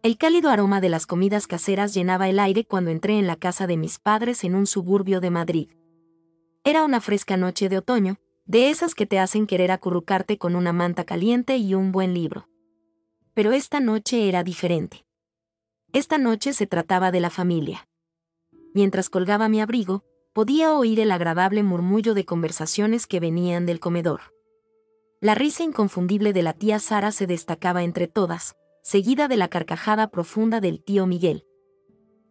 El cálido aroma de las comidas caseras llenaba el aire cuando entré en la casa de mis padres en un suburbio de Madrid. Era una fresca noche de otoño, de esas que te hacen querer acurrucarte con una manta caliente y un buen libro. Pero esta noche era diferente. Esta noche se trataba de la familia. Mientras colgaba mi abrigo, podía oír el agradable murmullo de conversaciones que venían del comedor. La risa inconfundible de la tía Sara se destacaba entre todas, seguida de la carcajada profunda del tío Miguel.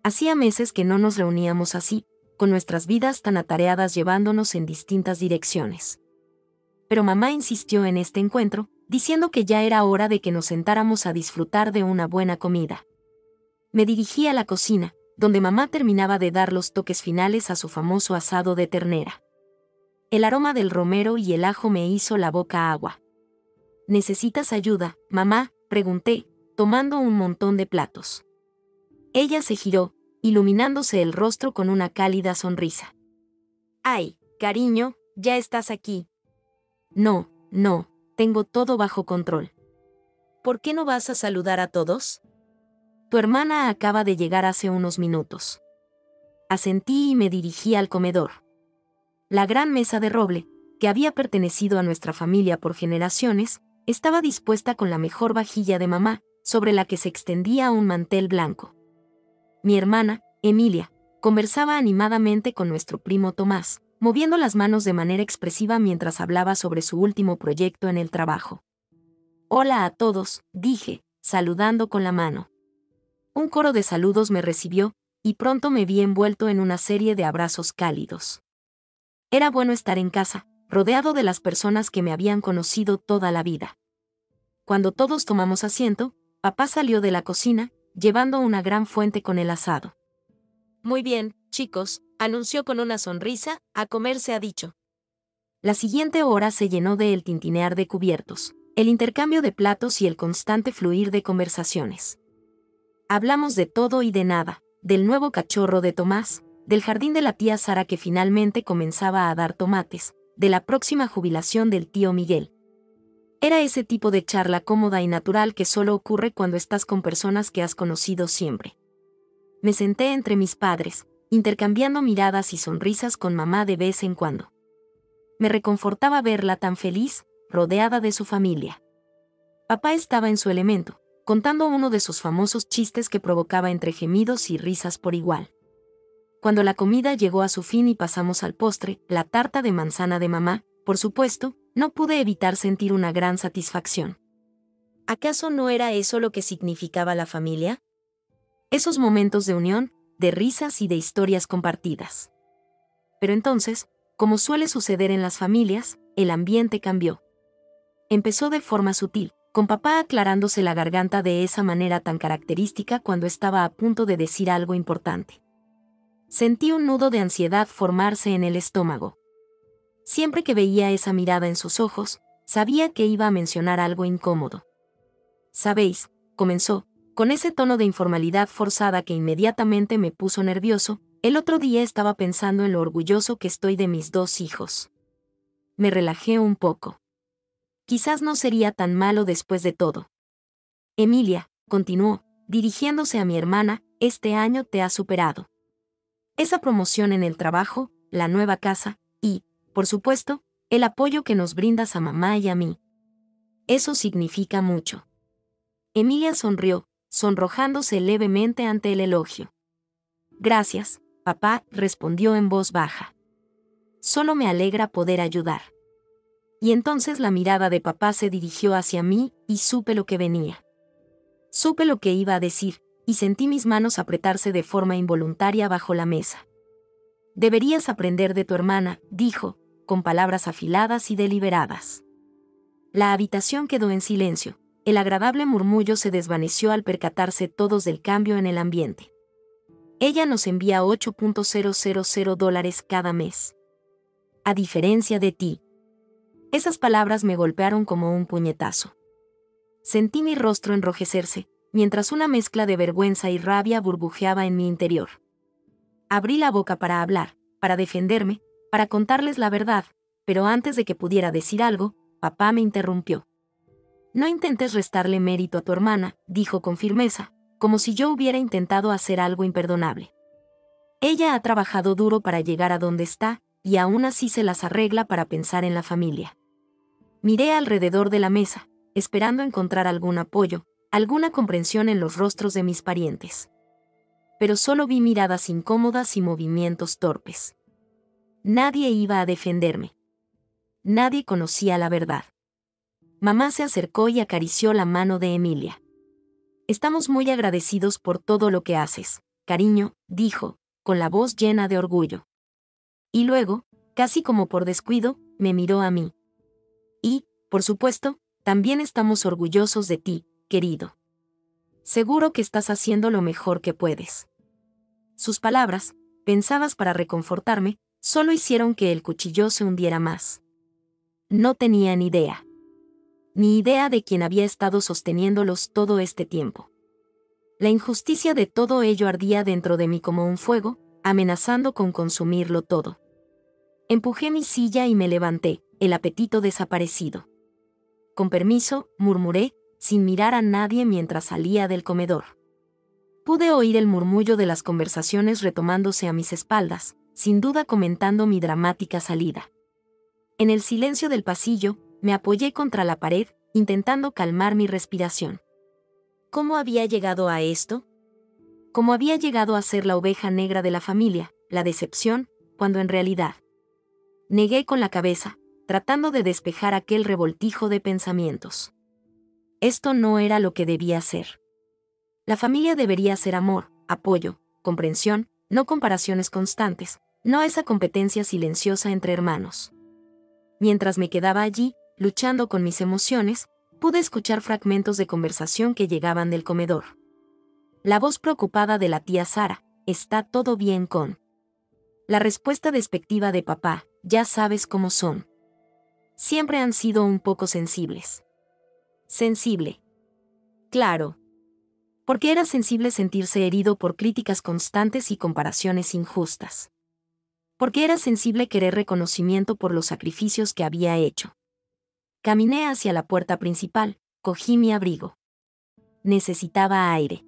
Hacía meses que no nos reuníamos así, con nuestras vidas tan atareadas llevándonos en distintas direcciones. Pero mamá insistió en este encuentro, diciendo que ya era hora de que nos sentáramos a disfrutar de una buena comida. Me dirigí a la cocina, donde mamá terminaba de dar los toques finales a su famoso asado de ternera. El aroma del romero y el ajo me hizo la boca agua. ¿Necesitas ayuda, mamá?, pregunté, tomando un montón de platos. Ella se giró, iluminándose el rostro con una cálida sonrisa. «Ay, cariño, ya estás aquí». «No, tengo todo bajo control». «¿Por qué no vas a saludar a todos? Tu hermana acaba de llegar hace unos minutos». Asentí y me dirigí al comedor. La gran mesa de roble, que había pertenecido a nuestra familia por generaciones, estaba dispuesta con la mejor vajilla de mamá, sobre la que se extendía un mantel blanco. Mi hermana, Emilia, conversaba animadamente con nuestro primo Tomás, moviendo las manos de manera expresiva mientras hablaba sobre su último proyecto en el trabajo. «Hola a todos», dije, saludando con la mano. Un coro de saludos me recibió, y pronto me vi envuelto en una serie de abrazos cálidos. Era bueno estar en casa, rodeado de las personas que me habían conocido toda la vida. Cuando todos tomamos asiento, papá salió de la cocina, llevando una gran fuente con el asado. «Muy bien, chicos», anunció con una sonrisa, «a comer se ha dicho». La siguiente hora se llenó de el tintinear de cubiertos, el intercambio de platos y el constante fluir de conversaciones. Hablamos de todo y de nada, del nuevo cachorro de Tomás, del jardín de la tía Sara que finalmente comenzaba a dar tomates, de la próxima jubilación del tío Miguel. Era ese tipo de charla cómoda y natural que solo ocurre cuando estás con personas que has conocido siempre. Me senté entre mis padres, intercambiando miradas y sonrisas con mamá de vez en cuando. Me reconfortaba verla tan feliz, rodeada de su familia. Papá estaba en su elemento, contando uno de sus famosos chistes que provocaba entre gemidos y risas por igual. Cuando la comida llegó a su fin y pasamos al postre, la tarta de manzana de mamá, por supuesto, no pude evitar sentir una gran satisfacción. ¿Acaso no era eso lo que significaba la familia? Esos momentos de unión, de risas y de historias compartidas. Pero entonces, como suele suceder en las familias, el ambiente cambió. Empezó de forma sutil, con papá aclarándose la garganta de esa manera tan característica cuando estaba a punto de decir algo importante. Sentí un nudo de ansiedad formarse en el estómago. Siempre que veía esa mirada en sus ojos, sabía que iba a mencionar algo incómodo. «Sabéis», comenzó, con ese tono de informalidad forzada que inmediatamente me puso nervioso, «el otro día estaba pensando en lo orgulloso que estoy de mis 2 hijos». Me relajé un poco. Quizás no sería tan malo después de todo. «Emilia», continuó, dirigiéndose a mi hermana, «este año te has superado. Esa promoción en el trabajo, la nueva casa, y, por supuesto, el apoyo que nos brindas a mamá y a mí. Eso significa mucho». Emilia sonrió, sonrojándose levemente ante el elogio. «Gracias, papá», respondió en voz baja. «Solo me alegra poder ayudar». Y entonces la mirada de papá se dirigió hacia mí, y supe lo que venía. Supe lo que iba a decir, y sentí mis manos apretarse de forma involuntaria bajo la mesa. «Deberías aprender de tu hermana», dijo, con palabras afiladas y deliberadas. La habitación quedó en silencio. El agradable murmullo se desvaneció al percatarse todos del cambio en el ambiente. «Ella nos envía $8,000 cada mes. A diferencia de ti». Esas palabras me golpearon como un puñetazo. Sentí mi rostro enrojecerse, mientras una mezcla de vergüenza y rabia burbujeaba en mi interior. Abrí la boca para hablar, para defenderme, para contarles la verdad, pero antes de que pudiera decir algo, papá me interrumpió. «No intentes restarle mérito a tu hermana», dijo con firmeza, como si yo hubiera intentado hacer algo imperdonable. Ella ha trabajado duro para llegar a donde está, y aún así se las arregla para pensar en la familia. Miré alrededor de la mesa, esperando encontrar algún apoyo, alguna comprensión en los rostros de mis parientes. Pero solo vi miradas incómodas y movimientos torpes. Nadie iba a defenderme. Nadie conocía la verdad. Mamá se acercó y acarició la mano de Emilia. Estamos muy agradecidos por todo lo que haces, cariño, dijo, con la voz llena de orgullo. Y luego, casi como por descuido, me miró a mí. Y, por supuesto, también estamos orgullosos de ti, querido. Seguro que estás haciendo lo mejor que puedes. Sus palabras, pensadas para reconfortarme, solo hicieron que el cuchillo se hundiera más. No tenía ni idea. Ni idea de quién había estado sosteniéndolos todo este tiempo. La injusticia de todo ello ardía dentro de mí como un fuego, amenazando con consumirlo todo. Empujé mi silla y me levanté, el apetito desaparecido. Con permiso, murmuré, sin mirar a nadie mientras salía del comedor. Pude oír el murmullo de las conversaciones retomándose a mis espaldas, sin duda comentando mi dramática salida. En el silencio del pasillo, me apoyé contra la pared, intentando calmar mi respiración. ¿Cómo había llegado a esto? ¿Cómo había llegado a ser la oveja negra de la familia, la decepción, cuando en realidad? Negué con la cabeza, tratando de despejar aquel revoltijo de pensamientos. Esto no era lo que debía ser. La familia debería ser amor, apoyo, comprensión, no comparaciones constantes, no esa competencia silenciosa entre hermanos. Mientras me quedaba allí, luchando con mis emociones, pude escuchar fragmentos de conversación que llegaban del comedor. La voz preocupada de la tía Sara, ¿está todo bien con? La respuesta despectiva de papá, ya sabes cómo son. Siempre han sido un poco sensibles. Sensible. Claro. Porque era sensible sentirse herido por críticas constantes y comparaciones injustas. Porque era sensible querer reconocimiento por los sacrificios que había hecho. Caminé hacia la puerta principal, cogí mi abrigo. Necesitaba aire.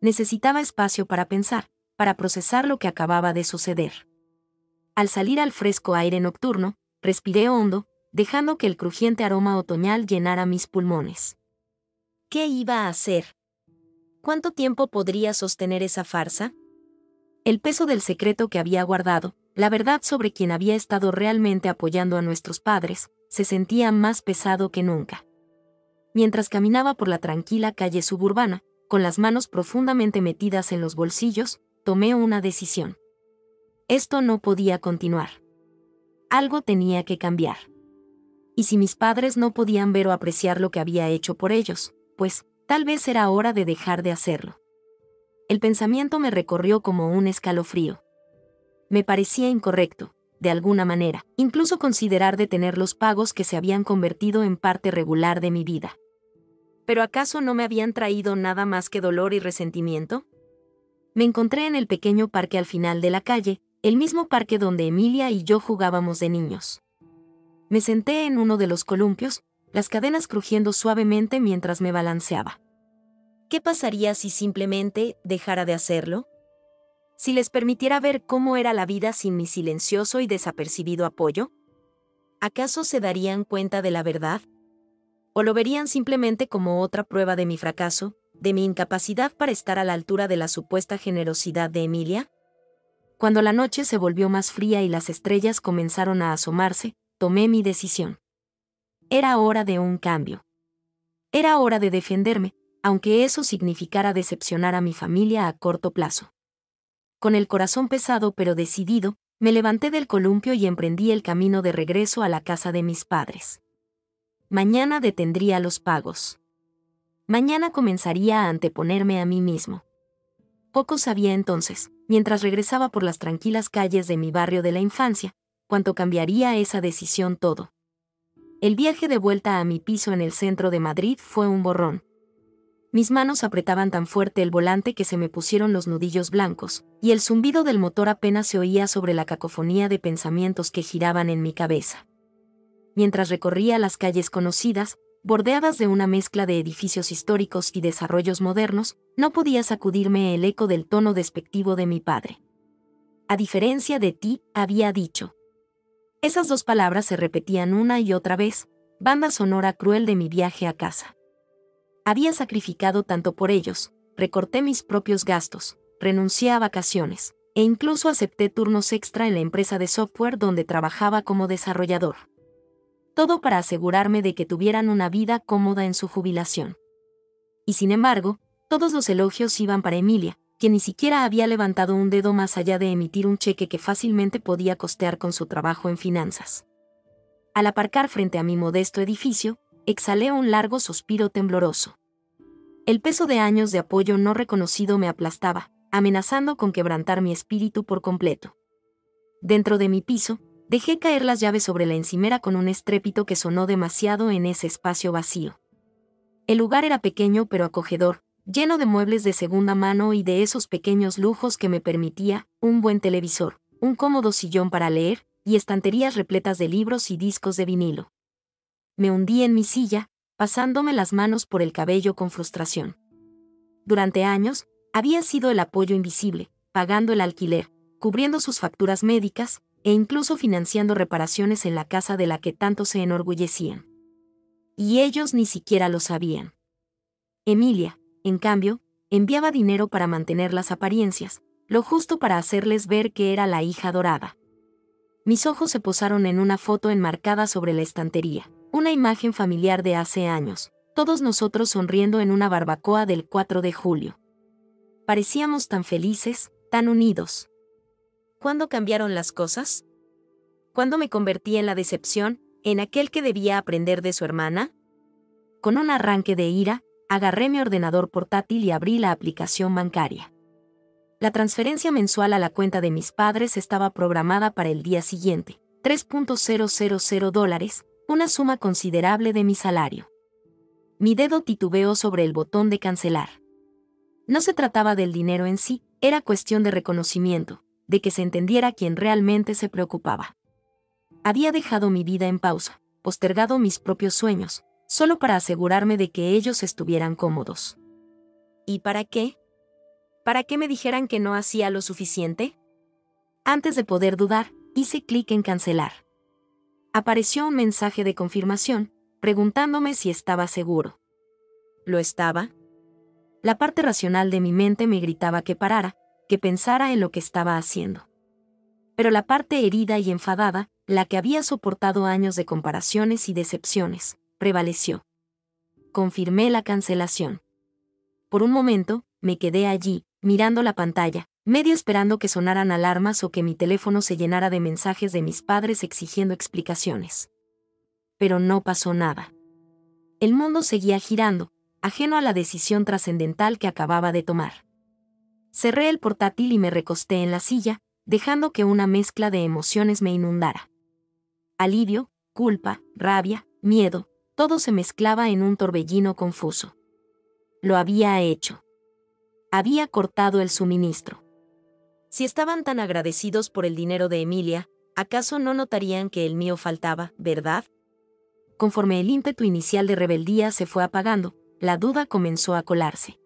Necesitaba espacio para pensar, para procesar lo que acababa de suceder. Al salir al fresco aire nocturno, respiré hondo, dejando que el crujiente aroma otoñal llenara mis pulmones. ¿Qué iba a hacer? ¿Cuánto tiempo podría sostener esa farsa? El peso del secreto que había guardado, la verdad sobre quien había estado realmente apoyando a nuestros padres, se sentía más pesado que nunca. Mientras caminaba por la tranquila calle suburbana, con las manos profundamente metidas en los bolsillos, tomé una decisión. Esto no podía continuar. Algo tenía que cambiar. Y si mis padres no podían ver o apreciar lo que había hecho por ellos, pues, tal vez era hora de dejar de hacerlo. El pensamiento me recorrió como un escalofrío. Me parecía incorrecto, de alguna manera, incluso considerar detener los pagos que se habían convertido en parte regular de mi vida. ¿Pero acaso no me habían traído nada más que dolor y resentimiento? Me encontré en el pequeño parque al final de la calle, el mismo parque donde Emilia y yo jugábamos de niños. Me senté en uno de los columpios, las cadenas crujiendo suavemente mientras me balanceaba. ¿Qué pasaría si simplemente dejara de hacerlo? Si les permitiera ver cómo era la vida sin mi silencioso y desapercibido apoyo. ¿Acaso se darían cuenta de la verdad? ¿O lo verían simplemente como otra prueba de mi fracaso, de mi incapacidad para estar a la altura de la supuesta generosidad de Emilia? Cuando la noche se volvió más fría y las estrellas comenzaron a asomarse, tomé mi decisión. Era hora de un cambio. Era hora de defenderme, aunque eso significara decepcionar a mi familia a corto plazo. Con el corazón pesado pero decidido, me levanté del columpio y emprendí el camino de regreso a la casa de mis padres. Mañana detendría los pagos. Mañana comenzaría a anteponerme a mí mismo. Poco sabía entonces, mientras regresaba por las tranquilas calles de mi barrio de la infancia, cuánto cambiaría esa decisión todo. El viaje de vuelta a mi piso en el centro de Madrid fue un borrón. Mis manos apretaban tan fuerte el volante que se me pusieron los nudillos blancos, y el zumbido del motor apenas se oía sobre la cacofonía de pensamientos que giraban en mi cabeza. Mientras recorría las calles conocidas, bordeadas de una mezcla de edificios históricos y desarrollos modernos, no podía sacudirme el eco del tono despectivo de mi padre. A diferencia de ti, había dicho. Esas dos palabras se repetían una y otra vez, banda sonora cruel de mi viaje a casa. Había sacrificado tanto por ellos, recorté mis propios gastos, renuncié a vacaciones, e incluso acepté turnos extra en la empresa de software donde trabajaba como desarrollador. Todo para asegurarme de que tuvieran una vida cómoda en su jubilación. Y sin embargo, todos los elogios iban para Emilia, quien ni siquiera había levantado un dedo más allá de emitir un cheque que fácilmente podía costear con su trabajo en finanzas. Al aparcar frente a mi modesto edificio, exhalé un largo suspiro tembloroso. El peso de años de apoyo no reconocido me aplastaba, amenazando con quebrantar mi espíritu por completo. Dentro de mi piso, dejé caer las llaves sobre la encimera con un estrépito que sonó demasiado en ese espacio vacío. El lugar era pequeño pero acogedor, lleno de muebles de segunda mano y de esos pequeños lujos que me permitía un buen televisor, un cómodo sillón para leer y estanterías repletas de libros y discos de vinilo. Me hundí en mi silla, pasándome las manos por el cabello con frustración. Durante años, había sido el apoyo invisible, pagando el alquiler, cubriendo sus facturas médicas e incluso financiando reparaciones en la casa de la que tanto se enorgullecían. Y ellos ni siquiera lo sabían. Emilia, en cambio, enviaba dinero para mantener las apariencias, lo justo para hacerles ver que era la hija adorada. Mis ojos se posaron en una foto enmarcada sobre la estantería, una imagen familiar de hace años, todos nosotros sonriendo en una barbacoa del 4 de julio. Parecíamos tan felices, tan unidos. ¿Cuándo cambiaron las cosas? ¿Cuándo me convertí en la decepción, en aquel que debía aprender de su hermana? Con un arranque de ira, agarré mi ordenador portátil y abrí la aplicación bancaria. La transferencia mensual a la cuenta de mis padres estaba programada para el día siguiente, $3.000, una suma considerable de mi salario. Mi dedo titubeó sobre el botón de cancelar. No se trataba del dinero en sí, era cuestión de reconocimiento, de que se entendiera quién realmente se preocupaba. Había dejado mi vida en pausa, postergado mis propios sueños, solo para asegurarme de que ellos estuvieran cómodos. ¿Y para qué? ¿Para qué me dijeran que no hacía lo suficiente? Antes de poder dudar, hice clic en cancelar. Apareció un mensaje de confirmación, preguntándome si estaba seguro. ¿Lo estaba? La parte racional de mi mente me gritaba que parara, que pensara en lo que estaba haciendo. Pero la parte herida y enfadada, la que había soportado años de comparaciones y decepciones, prevaleció. Confirmé la cancelación. Por un momento, me quedé allí, mirando la pantalla, medio esperando que sonaran alarmas o que mi teléfono se llenara de mensajes de mis padres exigiendo explicaciones. Pero no pasó nada. El mundo seguía girando, ajeno a la decisión trascendental que acababa de tomar. Cerré el portátil y me recosté en la silla, dejando que una mezcla de emociones me inundara. Alivio, culpa, rabia, miedo, todo se mezclaba en un torbellino confuso. Lo había hecho. Había cortado el suministro. Si estaban tan agradecidos por el dinero de Emilia, ¿acaso no notarían que el mío faltaba, verdad? Conforme el ímpetu inicial de rebeldía se fue apagando, la duda comenzó a colarse.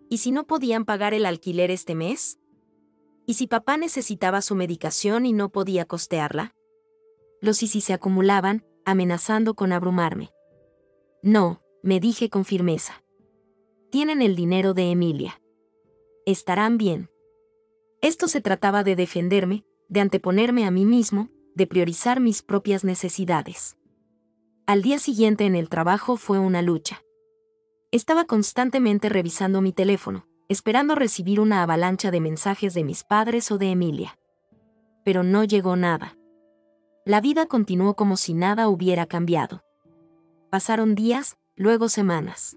¿Y si no podían pagar el alquiler este mes? ¿Y si papá necesitaba su medicación y no podía costearla? Los y si se acumulaban, amenazando con abrumarme. No, me dije con firmeza. Tienen el dinero de Emilia. Estarán bien. Esto se trataba de defenderme, de anteponerme a mí mismo, de priorizar mis propias necesidades. Al día siguiente en el trabajo fue una lucha. Estaba constantemente revisando mi teléfono, esperando recibir una avalancha de mensajes de mis padres o de Emilia. Pero no llegó nada. La vida continuó como si nada hubiera cambiado. Pasaron días, luego semanas.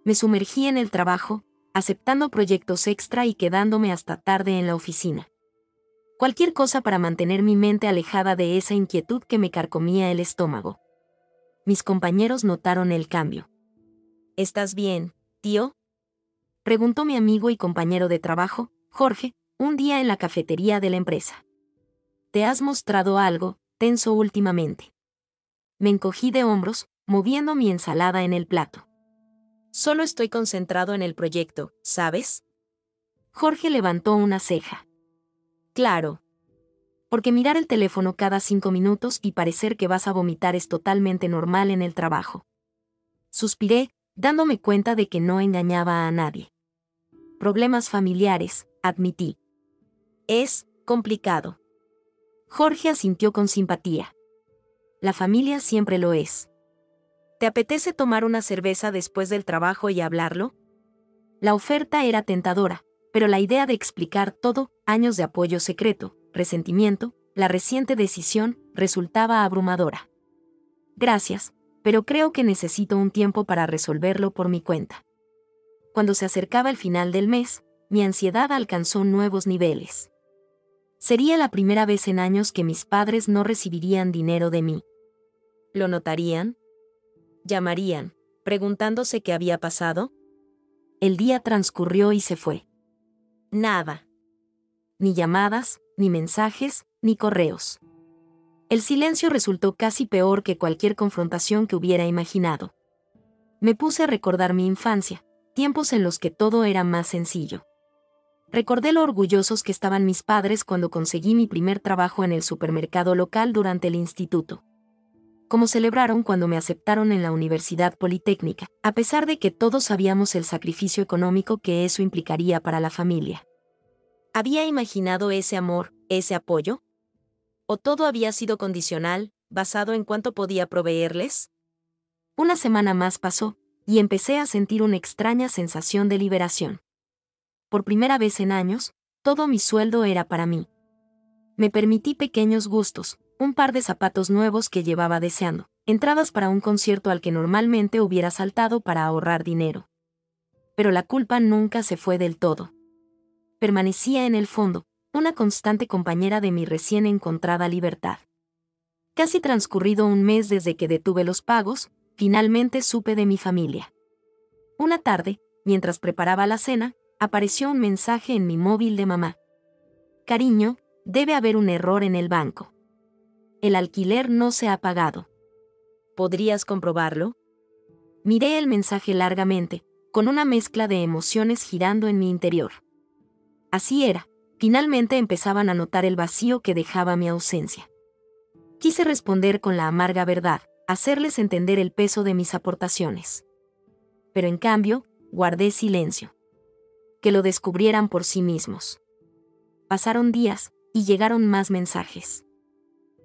Me sumergí en el trabajo, aceptando proyectos extra y quedándome hasta tarde en la oficina. Cualquier cosa para mantener mi mente alejada de esa inquietud que me carcomía el estómago. Mis compañeros notaron el cambio. ¿Estás bien, tío?, preguntó mi amigo y compañero de trabajo, Jorge, un día en la cafetería de la empresa. ¿Te has mostrado algo tenso últimamente? Me encogí de hombros, moviendo mi ensalada en el plato. Solo estoy concentrado en el proyecto, ¿sabes? Jorge levantó una ceja. Claro. Porque mirar el teléfono cada 5 minutos y parecer que vas a vomitar es totalmente normal en el trabajo. Suspiré, dándome cuenta de que no engañaba a nadie. Problemas familiares, admití. Es complicado. Jorge asintió con simpatía. La familia siempre lo es. ¿Te apetece tomar una cerveza después del trabajo y hablarlo? La oferta era tentadora, pero la idea de explicar todo, años de apoyo secreto, resentimiento, la reciente decisión, resultaba abrumadora. Gracias, pero creo que necesito un tiempo para resolverlo por mi cuenta. Cuando se acercaba el final del mes, mi ansiedad alcanzó nuevos niveles. Sería la primera vez en años que mis padres no recibirían dinero de mí. ¿Lo notarían? ¿Llamarían, preguntándose qué había pasado? El día transcurrió y se fue. Nada. Ni llamadas, ni mensajes, ni correos. El silencio resultó casi peor que cualquier confrontación que hubiera imaginado. Me puse a recordar mi infancia, tiempos en los que todo era más sencillo. Recordé lo orgullosos que estaban mis padres cuando conseguí mi primer trabajo en el supermercado local durante el instituto. Cómo celebraron cuando me aceptaron en la Universidad Politécnica, a pesar de que todos sabíamos el sacrificio económico que eso implicaría para la familia. ¿Había imaginado ese amor, ese apoyo? ¿O todo había sido condicional, basado en cuánto podía proveerles? Una semana más pasó, y empecé a sentir una extraña sensación de liberación. Por primera vez en años, todo mi sueldo era para mí. Me permití pequeños gustos, un par de zapatos nuevos que llevaba deseando, entradas para un concierto al que normalmente hubiera saltado para ahorrar dinero. Pero la culpa nunca se fue del todo. Permanecía en el fondo, una constante compañera de mi recién encontrada libertad. Casi transcurrido un mes desde que detuve los pagos, finalmente supe de mi familia. Una tarde, mientras preparaba la cena, apareció un mensaje en mi móvil de mamá. Cariño, debe haber un error en el banco. El alquiler no se ha pagado. ¿Podrías comprobarlo? Miré el mensaje largamente, con una mezcla de emociones girando en mi interior. Así era, finalmente empezaban a notar el vacío que dejaba mi ausencia. Quise responder con la amarga verdad, hacerles entender el peso de mis aportaciones. Pero en cambio, guardé silencio. Que lo descubrieran por sí mismos. Pasaron días, y llegaron más mensajes.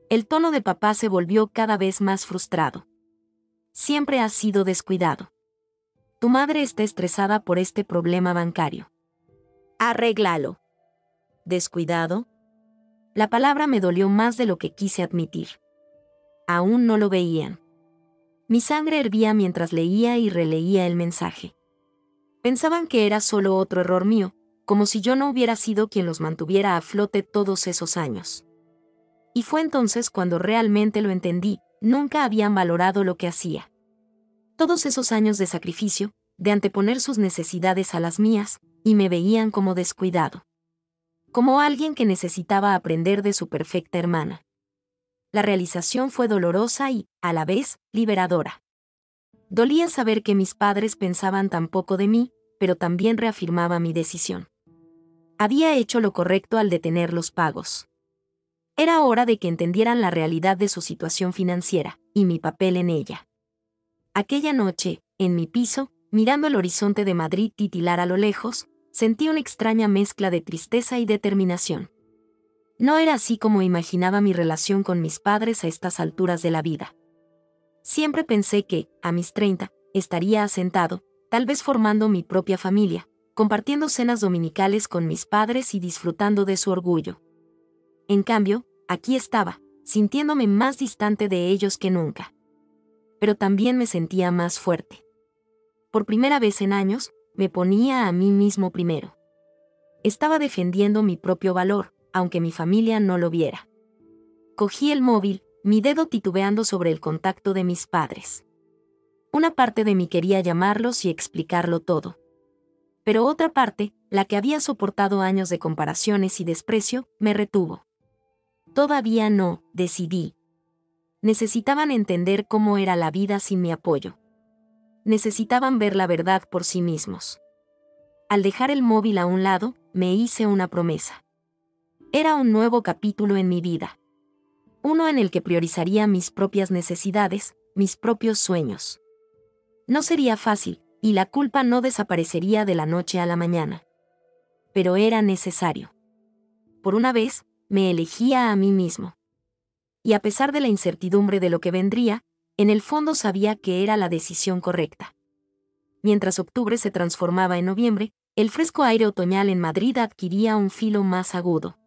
El tono de papá se volvió cada vez más frustrado. Siempre has sido descuidado. Tu madre está estresada por este problema bancario. Arréglalo. ¿Descuidado? La palabra me dolió más de lo que quise admitir. Aún no lo veían. Mi sangre hervía mientras leía y releía el mensaje. Pensaban que era solo otro error mío, como si yo no hubiera sido quien los mantuviera a flote todos esos años. Y fue entonces cuando realmente lo entendí, nunca habían valorado lo que hacía. Todos esos años de sacrificio, de anteponer sus necesidades a las mías, y me veían como descuidado. Como alguien que necesitaba aprender de su perfecta hermana. La realización fue dolorosa y, a la vez, liberadora. Dolía saber que mis padres pensaban tan poco de mí, pero también reafirmaba mi decisión. Había hecho lo correcto al detener los pagos. Era hora de que entendieran la realidad de su situación financiera, y mi papel en ella. Aquella noche, en mi piso, mirando el horizonte de Madrid titilar a lo lejos, sentí una extraña mezcla de tristeza y determinación. No era así como imaginaba mi relación con mis padres a estas alturas de la vida. Siempre pensé que, a mis 30, estaría asentado, tal vez formando mi propia familia, compartiendo cenas dominicales con mis padres y disfrutando de su orgullo. En cambio, aquí estaba, sintiéndome más distante de ellos que nunca. Pero también me sentía más fuerte. Por primera vez en años, me ponía a mí mismo primero. Estaba defendiendo mi propio valor, aunque mi familia no lo viera. Cogí el móvil, mi dedo titubeando sobre el contacto de mis padres. Una parte de mí quería llamarlos y explicarlo todo. Pero otra parte, la que había soportado años de comparaciones y desprecio, me retuvo. Todavía no, decidí. Necesitaban entender cómo era la vida sin mi apoyo. Necesitaban ver la verdad por sí mismos. Al dejar el móvil a un lado, me hice una promesa. Era un nuevo capítulo en mi vida. Uno en el que priorizaría mis propias necesidades, mis propios sueños. No sería fácil, y la culpa no desaparecería de la noche a la mañana. Pero era necesario. Por una vez, me elegía a mí mismo. Y a pesar de la incertidumbre de lo que vendría, en el fondo sabía que era la decisión correcta. Mientras octubre se transformaba en noviembre, el fresco aire otoñal en Madrid adquiría un filo más agudo.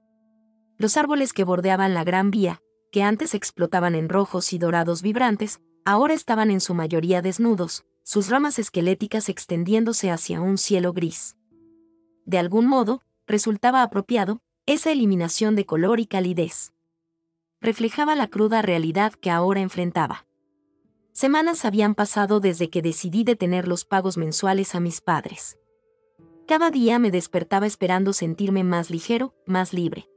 Los árboles que bordeaban la Gran Vía, que antes explotaban en rojos y dorados vibrantes, ahora estaban en su mayoría desnudos, sus ramas esqueléticas extendiéndose hacia un cielo gris. De algún modo, resultaba apropiado, esa eliminación de color y calidez. Reflejaba la cruda realidad que ahora enfrentaba. Semanas habían pasado desde que decidí detener los pagos mensuales a mis padres. Cada día me despertaba esperando sentirme más ligero, más libre.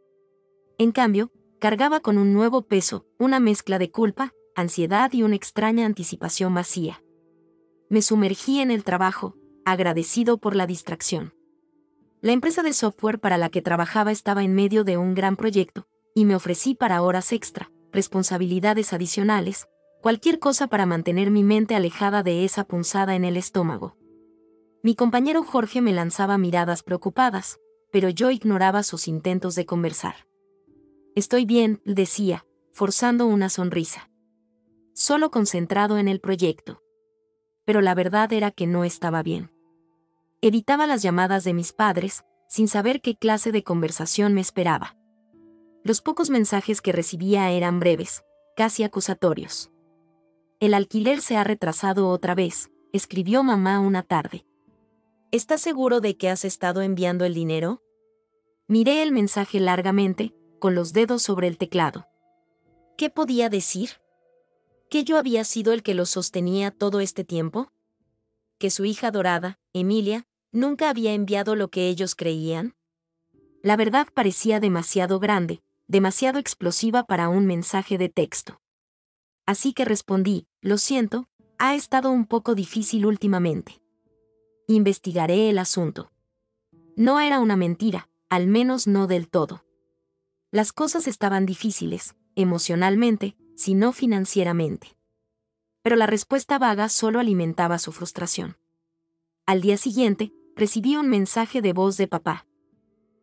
En cambio, cargaba con un nuevo peso, una mezcla de culpa, ansiedad y una extraña anticipación vacía. Me sumergí en el trabajo, agradecido por la distracción. La empresa de software para la que trabajaba estaba en medio de un gran proyecto, y me ofrecí para horas extra, responsabilidades adicionales, cualquier cosa para mantener mi mente alejada de esa punzada en el estómago. Mi compañero Jorge me lanzaba miradas preocupadas, pero yo ignoraba sus intentos de conversar. Estoy bien, decía, forzando una sonrisa. Solo concentrado en el proyecto. Pero la verdad era que no estaba bien. Evitaba las llamadas de mis padres, sin saber qué clase de conversación me esperaba. Los pocos mensajes que recibía eran breves, casi acusatorios. El alquiler se ha retrasado otra vez, escribió mamá una tarde. ¿Estás seguro de que has estado enviando el dinero? Miré el mensaje largamente, con los dedos sobre el teclado. ¿Qué podía decir? ¿Que yo había sido el que los sostenía todo este tiempo? ¿Que su hija adorada, Emilia, nunca había enviado lo que ellos creían? La verdad parecía demasiado grande, demasiado explosiva para un mensaje de texto. Así que respondí, lo siento, ha estado un poco difícil últimamente. Investigaré el asunto. No era una mentira, al menos no del todo. Las cosas estaban difíciles, emocionalmente, si no financieramente. Pero la respuesta vaga solo alimentaba su frustración. Al día siguiente, recibí un mensaje de voz de papá.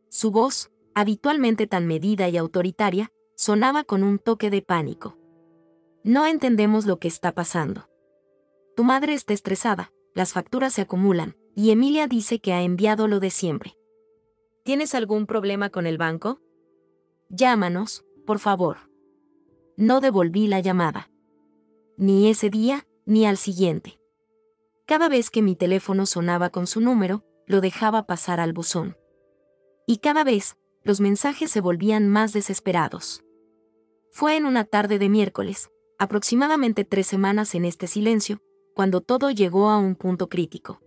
Su voz, habitualmente tan medida y autoritaria, sonaba con un toque de pánico. No entendemos lo que está pasando. Tu madre está estresada, las facturas se acumulan, y Emilia dice que ha enviado lo de siempre. ¿Tienes algún problema con el banco? Llámanos, por favor. No devolví la llamada. Ni ese día, ni al siguiente. Cada vez que mi teléfono sonaba con su número, lo dejaba pasar al buzón. Y cada vez, los mensajes se volvían más desesperados. Fue en una tarde de miércoles, aproximadamente 3 semanas en este silencio, cuando todo llegó a un punto crítico.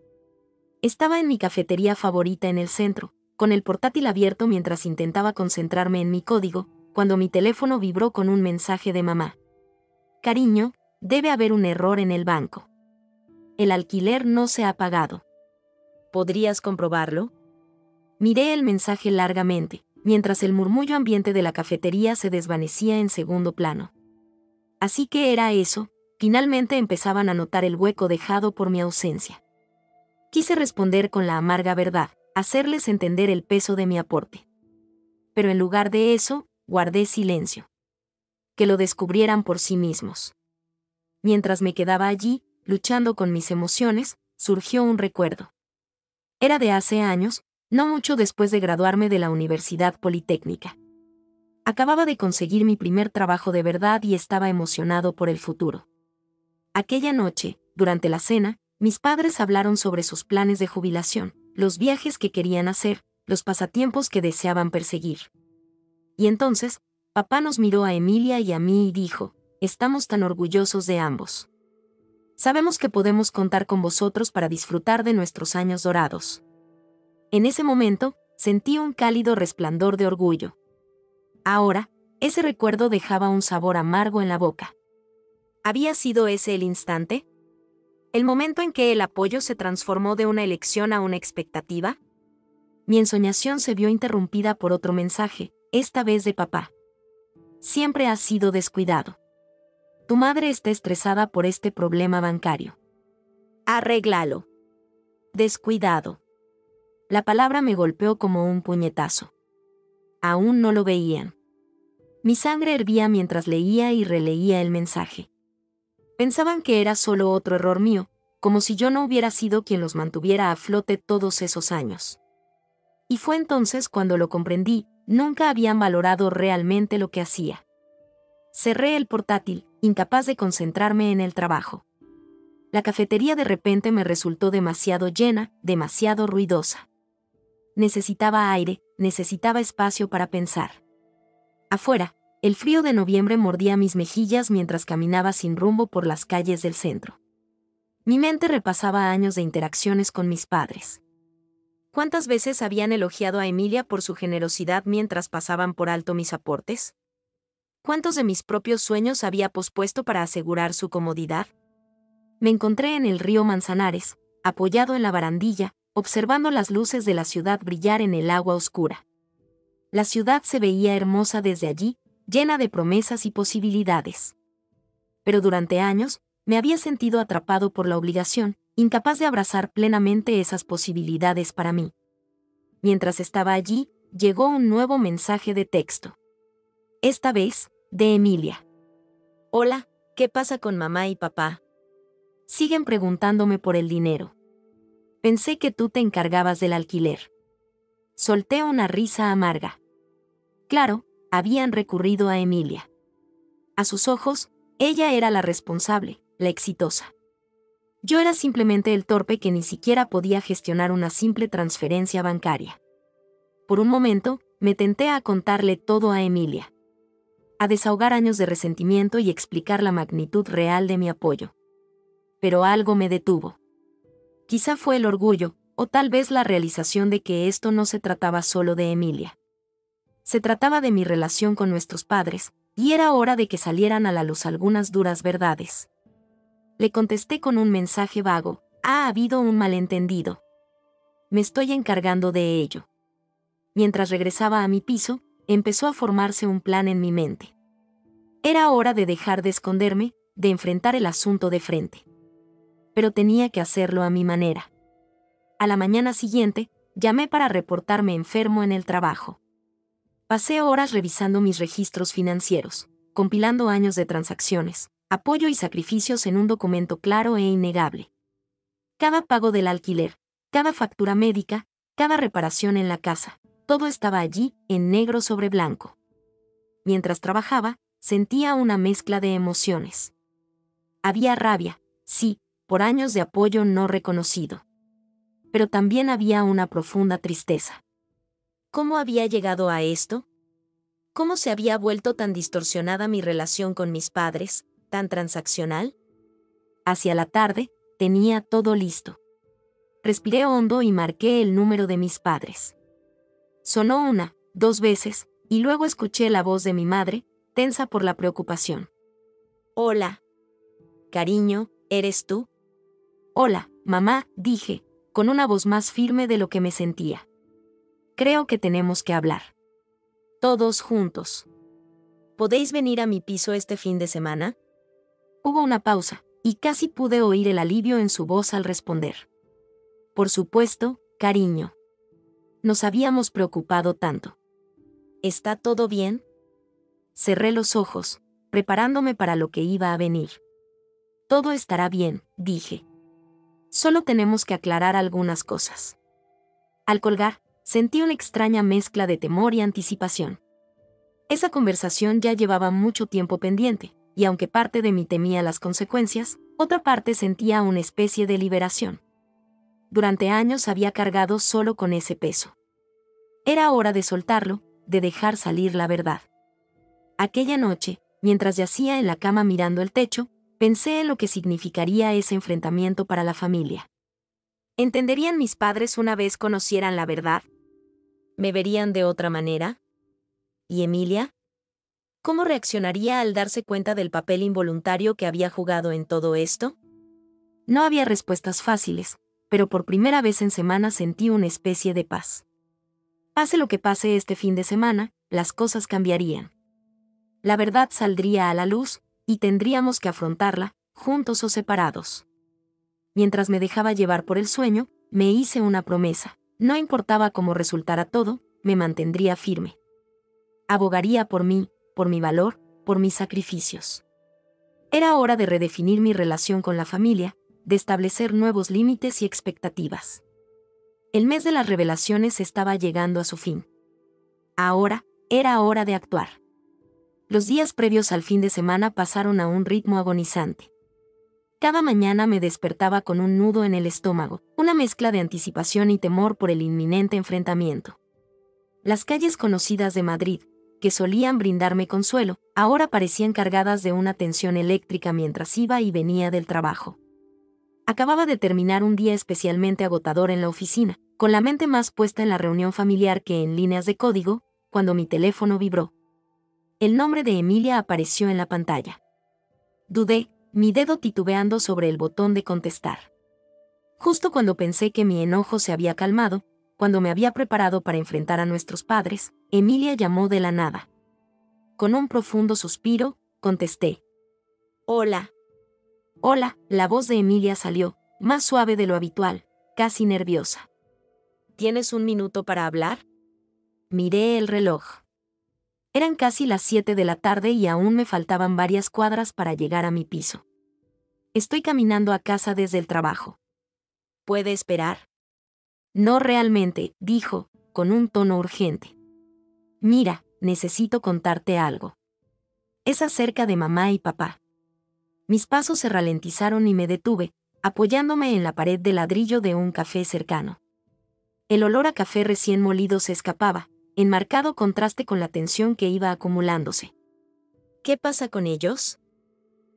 Estaba en mi cafetería favorita en el centro, con el portátil abierto mientras intentaba concentrarme en mi código, cuando mi teléfono vibró con un mensaje de mamá. Cariño, debe haber un error en el banco. El alquiler no se ha pagado. ¿Podrías comprobarlo? Miré el mensaje largamente, mientras el murmullo ambiente de la cafetería se desvanecía en segundo plano. Así que era eso, finalmente empezaban a notar el hueco dejado por mi ausencia. Quise responder con la amarga verdad, hacerles entender el peso de mi aporte. Pero en lugar de eso, guardé silencio. Que lo descubrieran por sí mismos. Mientras me quedaba allí, luchando con mis emociones, surgió un recuerdo. Era de hace años, no mucho después de graduarme de la Universidad Politécnica. Acababa de conseguir mi primer trabajo de verdad y estaba emocionado por el futuro. Aquella noche, durante la cena, mis padres hablaron sobre sus planes de jubilación, los viajes que querían hacer, los pasatiempos que deseaban perseguir. Y entonces, papá nos miró a Emilia y a mí y dijo, estamos tan orgullosos de ambos. Sabemos que podemos contar con vosotros para disfrutar de nuestros años dorados. En ese momento, sentí un cálido resplandor de orgullo. Ahora, ese recuerdo dejaba un sabor amargo en la boca. ¿Había sido ese el instante? ¿El momento en que el apoyo se transformó de una elección a una expectativa? Mi ensoñación se vio interrumpida por otro mensaje, esta vez de papá. Siempre has sido descuidado. Tu madre está estresada por este problema bancario. Arréglalo. Descuidado. La palabra me golpeó como un puñetazo. Aún no lo veían. Mi sangre hervía mientras leía y releía el mensaje. Pensaban que era solo otro error mío, como si yo no hubiera sido quien los mantuviera a flote todos esos años. Y fue entonces cuando lo comprendí, nunca habían valorado realmente lo que hacía. Cerré el portátil, incapaz de concentrarme en el trabajo. La cafetería de repente me resultó demasiado llena, demasiado ruidosa. Necesitaba aire, necesitaba espacio para pensar. Afuera, el frío de noviembre mordía mis mejillas mientras caminaba sin rumbo por las calles del centro. Mi mente repasaba años de interacciones con mis padres. ¿Cuántas veces habían elogiado a Emilia por su generosidad mientras pasaban por alto mis aportes? ¿Cuántos de mis propios sueños había pospuesto para asegurar su comodidad? Me encontré en el río Manzanares, apoyado en la barandilla, observando las luces de la ciudad brillar en el agua oscura. La ciudad se veía hermosa desde allí, llena de promesas y posibilidades. Pero durante años, me había sentido atrapado por la obligación, incapaz de abrazar plenamente esas posibilidades para mí. Mientras estaba allí, llegó un nuevo mensaje de texto. Esta vez, de Emilia. Hola, ¿qué pasa con mamá y papá? Siguen preguntándome por el dinero. Pensé que tú te encargabas del alquiler. Solté una risa amarga. Claro, habían recurrido a Emilia. A sus ojos, ella era la responsable, la exitosa. Yo era simplemente el torpe que ni siquiera podía gestionar una simple transferencia bancaria. Por un momento, me tenté a contarle todo a Emilia. A desahogar años de resentimiento y explicar la magnitud real de mi apoyo. Pero algo me detuvo. Quizá fue el orgullo, o tal vez la realización de que esto no se trataba solo de Emilia. Se trataba de mi relación con nuestros padres, y era hora de que salieran a la luz algunas duras verdades. Le contesté con un mensaje vago: ha habido un malentendido. Me estoy encargando de ello. Mientras regresaba a mi piso, empezó a formarse un plan en mi mente. Era hora de dejar de esconderme, de enfrentar el asunto de frente. Pero tenía que hacerlo a mi manera. A la mañana siguiente, llamé para reportarme enfermo en el trabajo. Pasé horas revisando mis registros financieros, compilando años de transacciones, apoyo y sacrificios en un documento claro e innegable. Cada pago del alquiler, cada factura médica, cada reparación en la casa, todo estaba allí, en negro sobre blanco. Mientras trabajaba, sentía una mezcla de emociones. Había rabia, sí, por años de apoyo no reconocido. Pero también había una profunda tristeza. ¿Cómo había llegado a esto? ¿Cómo se había vuelto tan distorsionada mi relación con mis padres, tan transaccional? Hacia la tarde, tenía todo listo. Respiré hondo y marqué el número de mis padres. Sonó una, 2 veces, y luego escuché la voz de mi madre, tensa por la preocupación. Hola. Cariño, ¿eres tú? Hola, mamá, dije, con una voz más firme de lo que me sentía. Creo que tenemos que hablar. Todos juntos. ¿Podéis venir a mi piso este fin de semana? Hubo una pausa, y casi pude oír el alivio en su voz al responder. Por supuesto, cariño. Nos habíamos preocupado tanto. ¿Está todo bien? Cerré los ojos, preparándome para lo que iba a venir. Todo estará bien, dije. Solo tenemos que aclarar algunas cosas. Al colgar, sentí una extraña mezcla de temor y anticipación. Esa conversación ya llevaba mucho tiempo pendiente, y aunque parte de mí temía las consecuencias, otra parte sentía una especie de liberación. Durante años había cargado solo con ese peso. Era hora de soltarlo, de dejar salir la verdad. Aquella noche, mientras yacía en la cama mirando el techo, pensé en lo que significaría ese enfrentamiento para la familia. ¿Entenderían mis padres una vez conocieran la verdad? ¿Me verían de otra manera? ¿Y Emilia? ¿Cómo reaccionaría al darse cuenta del papel involuntario que había jugado en todo esto? No había respuestas fáciles, pero por primera vez en semanas sentí una especie de paz. Pase lo que pase este fin de semana, las cosas cambiarían. La verdad saldría a la luz, y tendríamos que afrontarla, juntos o separados. Mientras me dejaba llevar por el sueño, me hice una promesa. No importaba cómo resultara todo, me mantendría firme. Abogaría por mí, por mi valor, por mis sacrificios. Era hora de redefinir mi relación con la familia, de establecer nuevos límites y expectativas. El mes de las revelaciones estaba llegando a su fin. Ahora, era hora de actuar. Los días previos al fin de semana pasaron a un ritmo agonizante. Cada mañana me despertaba con un nudo en el estómago, una mezcla de anticipación y temor por el inminente enfrentamiento. Las calles conocidas de Madrid, que solían brindarme consuelo, ahora parecían cargadas de una tensión eléctrica mientras iba y venía del trabajo. Acababa de terminar un día especialmente agotador en la oficina, con la mente más puesta en la reunión familiar que en líneas de código, cuando mi teléfono vibró. El nombre de Emilia apareció en la pantalla. Dudé, mi dedo titubeando sobre el botón de contestar. Justo cuando pensé que mi enojo se había calmado, cuando me había preparado para enfrentar a nuestros padres, Emilia llamó de la nada. Con un profundo suspiro, contesté. Hola. Hola, la voz de Emilia salió, más suave de lo habitual, casi nerviosa. ¿Tienes un minuto para hablar? Miré el reloj. Eran casi las 7 de la tarde y aún me faltaban varias cuadras para llegar a mi piso. Estoy caminando a casa desde el trabajo. ¿Puede esperar? No realmente, dijo, con un tono urgente. Mira, necesito contarte algo. Es acerca de mamá y papá. Mis pasos se ralentizaron y me detuve, apoyándome en la pared de ladrillo de un café cercano. El olor a café recién molido se escapaba, en marcado contraste con la tensión que iba acumulándose. ¿Qué pasa con ellos?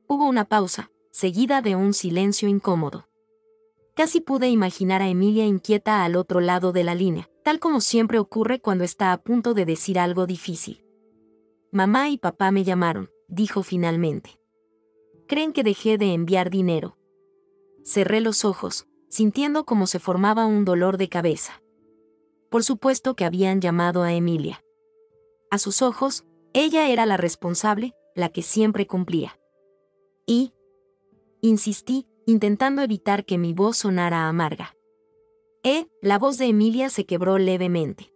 Hubo una pausa, seguida de un silencio incómodo. Casi pude imaginar a Emilia inquieta al otro lado de la línea, tal como siempre ocurre cuando está a punto de decir algo difícil. Mamá y papá me llamaron, dijo finalmente. Creen que dejé de enviar dinero. Cerré los ojos, sintiendo cómo se formaba un dolor de cabeza. Por supuesto que habían llamado a Emilia. A sus ojos, ella era la responsable, la que siempre cumplía. Y, insistí, intentando evitar que mi voz sonara amarga. La voz de Emilia se quebró levemente.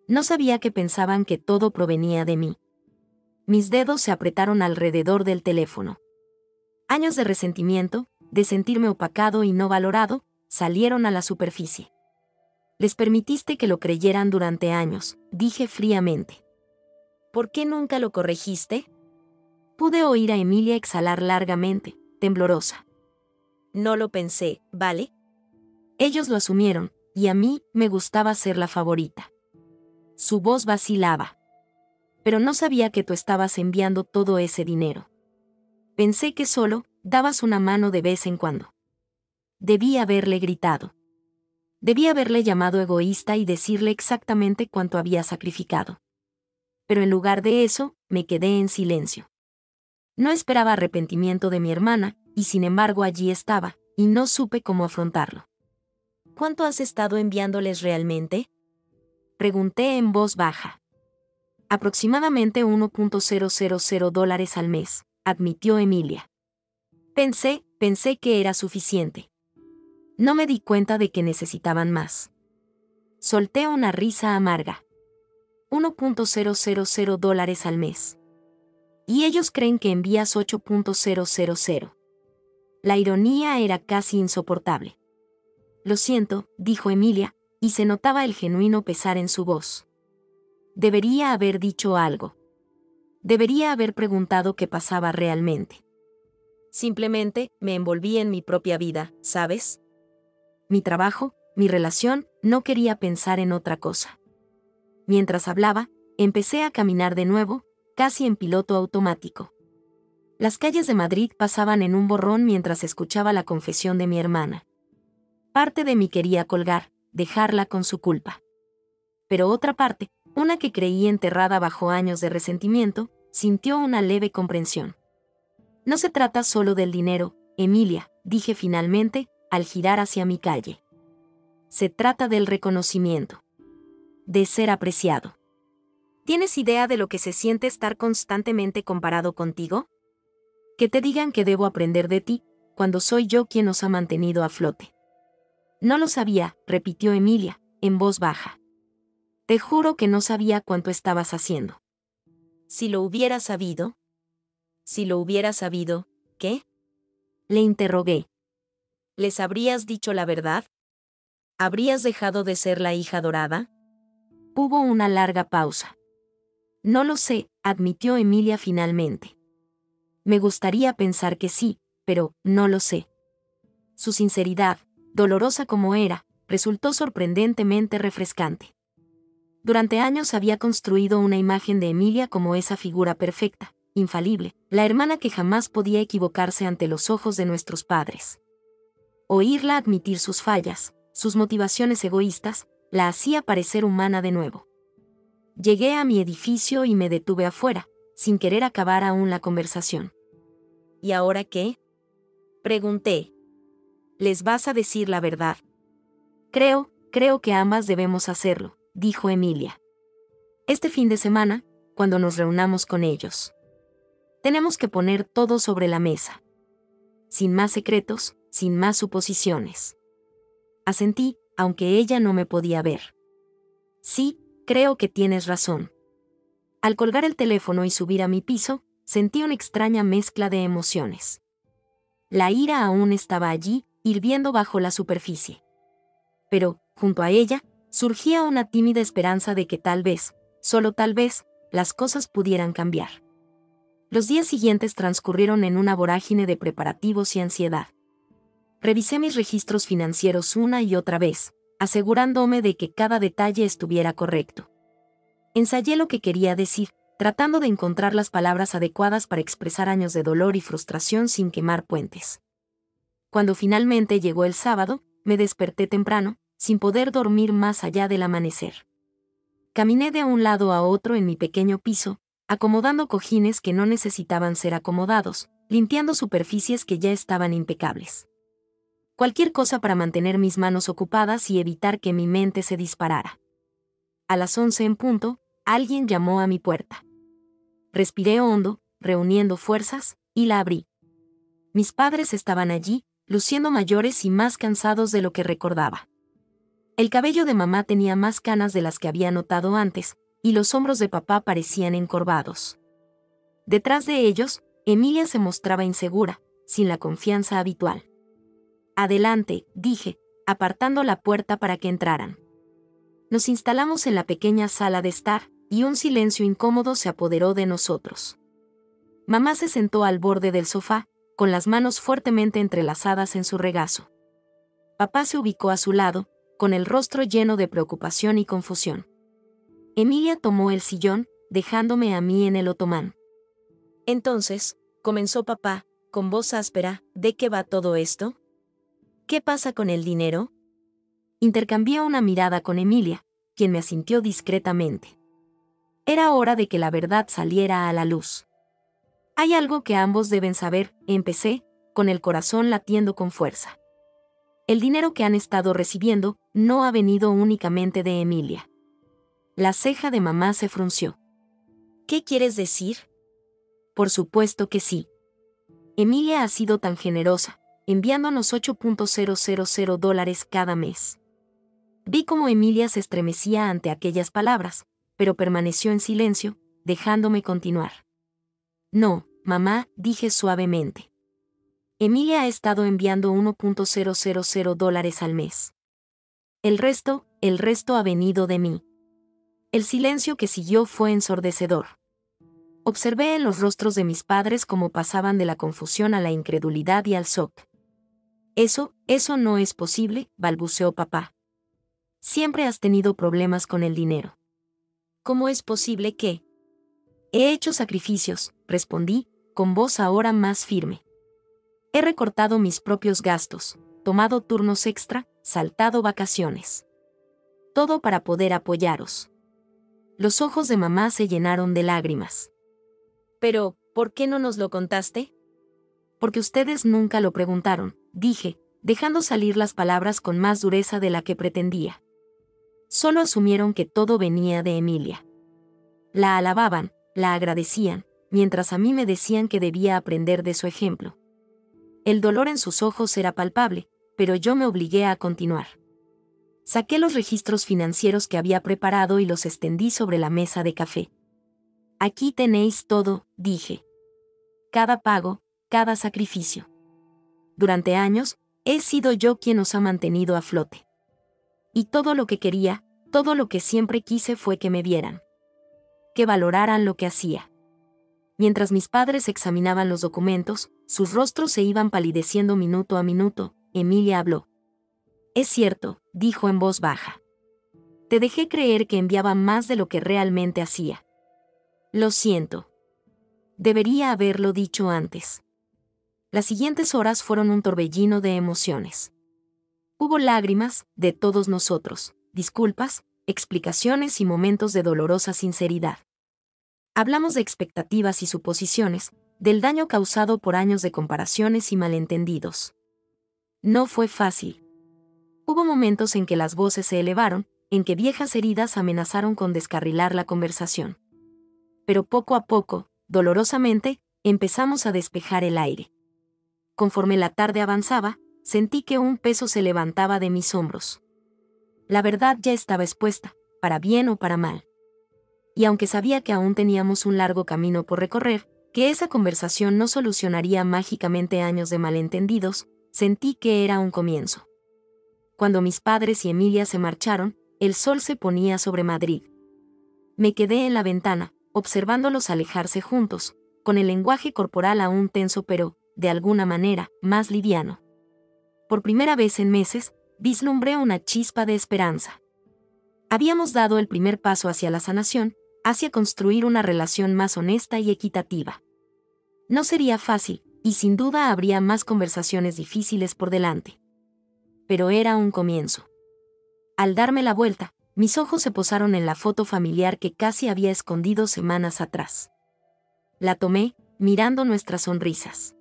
No sabía que pensaban que todo provenía de mí. Mis dedos se apretaron alrededor del teléfono. Años de resentimiento, de sentirme opacado y no valorado, salieron a la superficie. Les permitiste que lo creyeran durante años, dije fríamente. ¿Por qué nunca lo corregiste? Pude oír a Emilia exhalar largamente, temblorosa. No lo pensé, ¿vale? Ellos lo asumieron, y a mí me gustaba ser la favorita. Su voz vacilaba. Pero no sabía que tú estabas enviando todo ese dinero. Pensé que solo dabas una mano de vez en cuando. Debí haberle gritado. Debí haberle llamado egoísta y decirle exactamente cuánto había sacrificado. Pero en lugar de eso, me quedé en silencio. No esperaba arrepentimiento de mi hermana, y sin embargo allí estaba, y no supe cómo afrontarlo. ¿Cuánto has estado enviándoles realmente? Pregunté en voz baja. Aproximadamente $1.000 al mes, admitió Emilia. Pensé que era suficiente. No me di cuenta de que necesitaban más. Solté una risa amarga. $1.000 al mes. Y ellos creen que envías 8.000. La ironía era casi insoportable. Lo siento, dijo Emilia, y se notaba el genuino pesar en su voz. Debería haber dicho algo. Debería haber preguntado qué pasaba realmente. Simplemente, me envolví en mi propia vida, ¿sabes? Mi trabajo, mi relación, no quería pensar en otra cosa. Mientras hablaba, empecé a caminar de nuevo, casi en piloto automático. Las calles de Madrid pasaban en un borrón mientras escuchaba la confesión de mi hermana. Parte de mí quería colgar, dejarla con su culpa. Pero otra parte, una que creí enterrada bajo años de resentimiento, sintió una leve comprensión. No se trata solo del dinero, Emilia, dije finalmente, al girar hacia mi calle. Se trata del reconocimiento. De ser apreciado. ¿Tienes idea de lo que se siente estar constantemente comparado contigo? Que te digan que debo aprender de ti, cuando soy yo quien nos ha mantenido a flote. No lo sabía, repitió Emilia, en voz baja. Te juro que no sabía cuánto estabas haciendo. Si lo hubiera sabido. Si lo hubiera sabido, ¿qué? Le interrogué. ¿Les habrías dicho la verdad? ¿Habrías dejado de ser la hija dorada? Hubo una larga pausa. No lo sé, admitió Emilia finalmente. Me gustaría pensar que sí, pero no lo sé. Su sinceridad, dolorosa como era, resultó sorprendentemente refrescante. Durante años había construido una imagen de Emilia como esa figura perfecta, infalible, la hermana que jamás podía equivocarse ante los ojos de nuestros padres. Oírla admitir sus fallas, sus motivaciones egoístas, la hacía parecer humana de nuevo. Llegué a mi edificio y me detuve afuera, sin querer acabar aún la conversación. ¿Y ahora qué? Pregunté. ¿Les vas a decir la verdad? Creo que ambas debemos hacerlo, dijo Emilia. Este fin de semana, cuando nos reunamos con ellos. Tenemos que poner todo sobre la mesa. Sin más secretos, sin más suposiciones. Asentí, aunque ella no me podía ver. Sí, creo que tienes razón. Al colgar el teléfono y subir a mi piso, sentí una extraña mezcla de emociones. La ira aún estaba allí, hirviendo bajo la superficie. Pero, junto a ella, surgía una tímida esperanza de que tal vez, solo tal vez, las cosas pudieran cambiar. Los días siguientes transcurrieron en una vorágine de preparativos y ansiedad. Revisé mis registros financieros una y otra vez, asegurándome de que cada detalle estuviera correcto. Ensayé lo que quería decir, tratando de encontrar las palabras adecuadas para expresar años de dolor y frustración sin quemar puentes. Cuando finalmente llegó el sábado, me desperté temprano, sin poder dormir más allá del amanecer. Caminé de un lado a otro en mi pequeño piso, acomodando cojines que no necesitaban ser acomodados, limpiando superficies que ya estaban impecables. Cualquier cosa para mantener mis manos ocupadas y evitar que mi mente se disparara. A las 11 en punto, alguien llamó a mi puerta. Respiré hondo, reuniendo fuerzas, y la abrí. Mis padres estaban allí, luciendo mayores y más cansados de lo que recordaba. El cabello de mamá tenía más canas de las que había notado antes, y los hombros de papá parecían encorvados. Detrás de ellos, Emilia se mostraba insegura, sin la confianza habitual. Adelante, dije, apartando la puerta para que entraran. Nos instalamos en la pequeña sala de estar, y un silencio incómodo se apoderó de nosotros. Mamá se sentó al borde del sofá, con las manos fuertemente entrelazadas en su regazo. Papá se ubicó a su lado, con el rostro lleno de preocupación y confusión. Emilia tomó el sillón, dejándome a mí en el otomán. Entonces, comenzó papá, con voz áspera, ¿de qué va todo esto? ¿Qué pasa con el dinero? Intercambié una mirada con Emilia, quien me asintió discretamente. Era hora de que la verdad saliera a la luz. Hay algo que ambos deben saber, empecé, con el corazón latiendo con fuerza. El dinero que han estado recibiendo no ha venido únicamente de Emilia. La ceja de mamá se frunció. ¿Qué quieres decir? Por supuesto que sí. Emilia ha sido tan generosa, enviándonos $8,000 cada mes. Vi cómo Emilia se estremecía ante aquellas palabras, pero permaneció en silencio, dejándome continuar. No, mamá, dije suavemente. Emilia ha estado enviando $1,000 al mes. El resto ha venido de mí. El silencio que siguió fue ensordecedor. Observé en los rostros de mis padres cómo pasaban de la confusión a la incredulidad y al shock. Eso no es posible, balbuceó papá. Siempre has tenido problemas con el dinero. ¿Cómo es posible que? He hecho sacrificios, respondí, con voz ahora más firme. He recortado mis propios gastos, tomado turnos extra, saltado vacaciones. Todo para poder apoyaros. Los ojos de mamá se llenaron de lágrimas. Pero, ¿por qué no nos lo contaste? Porque ustedes nunca lo preguntaron, dije, dejando salir las palabras con más dureza de la que pretendía. Solo asumieron que todo venía de Emilia. La alababan, la agradecían, mientras a mí me decían que debía aprender de su ejemplo. El dolor en sus ojos era palpable, pero yo me obligué a continuar. Saqué los registros financieros que había preparado y los extendí sobre la mesa de café. Aquí tenéis todo, dije. Cada pago, cada sacrificio. Durante años, he sido yo quien os ha mantenido a flote. Y todo lo que quería, todo lo que siempre quise fue que me vieran. Que valoraran lo que hacía. Mientras mis padres examinaban los documentos, sus rostros se iban palideciendo minuto a minuto, Emilia habló. Es cierto, dijo en voz baja. Te dejé creer que enviaba más de lo que realmente hacía. Lo siento. Debería haberlo dicho antes. Las siguientes horas fueron un torbellino de emociones. Hubo lágrimas, de todos nosotros, disculpas, explicaciones y momentos de dolorosa sinceridad. Hablamos de expectativas y suposiciones, del daño causado por años de comparaciones y malentendidos. No fue fácil. Hubo momentos en que las voces se elevaron, en que viejas heridas amenazaron con descarrilar la conversación. Pero poco a poco, dolorosamente, empezamos a despejar el aire. Conforme la tarde avanzaba, sentí que un peso se levantaba de mis hombros. La verdad ya estaba expuesta, para bien o para mal. Y aunque sabía que aún teníamos un largo camino por recorrer, que esa conversación no solucionaría mágicamente años de malentendidos, sentí que era un comienzo. Cuando mis padres y Emilia se marcharon, el sol se ponía sobre Madrid. Me quedé en la ventana, observándolos alejarse juntos, con el lenguaje corporal aún tenso pero, de alguna manera, más liviano. Por primera vez en meses, vislumbré una chispa de esperanza. Habíamos dado el primer paso hacia la sanación, hacia construir una relación más honesta y equitativa. No sería fácil, y sin duda habría más conversaciones difíciles por delante. Pero era un comienzo. Al darme la vuelta, mis ojos se posaron en la foto familiar que casi había escondido semanas atrás. La tomé, mirando nuestras sonrisas.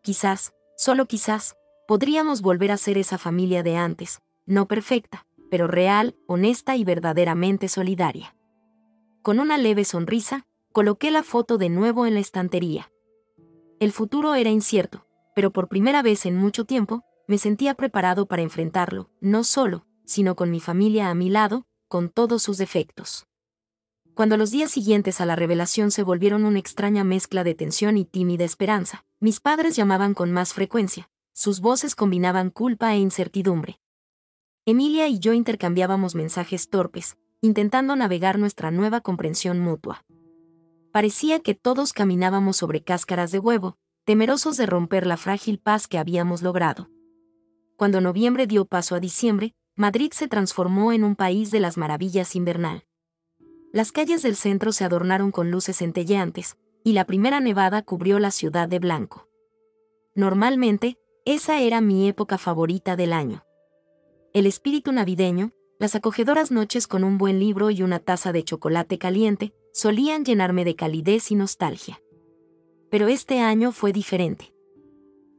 Quizás, solo quizás, podríamos volver a ser esa familia de antes, no perfecta, pero real, honesta y verdaderamente solidaria. Con una leve sonrisa, coloqué la foto de nuevo en la estantería. El futuro era incierto, pero por primera vez en mucho tiempo, me sentía preparado para enfrentarlo, no solo, sino con mi familia a mi lado, con todos sus defectos. Cuando los días siguientes a la revelación se volvieron una extraña mezcla de tensión y tímida esperanza, mis padres llamaban con más frecuencia, sus voces combinaban culpa e incertidumbre. Emilia y yo intercambiábamos mensajes torpes, intentando navegar nuestra nueva comprensión mutua. Parecía que todos caminábamos sobre cáscaras de huevo, temerosos de romper la frágil paz que habíamos logrado. Cuando noviembre dio paso a diciembre, Madrid se transformó en un país de las maravillas invernal. Las calles del centro se adornaron con luces centelleantes, y la primera nevada cubrió la ciudad de blanco. Normalmente, esa era mi época favorita del año. El espíritu navideño, las acogedoras noches con un buen libro y una taza de chocolate caliente, solían llenarme de calidez y nostalgia. Pero este año fue diferente.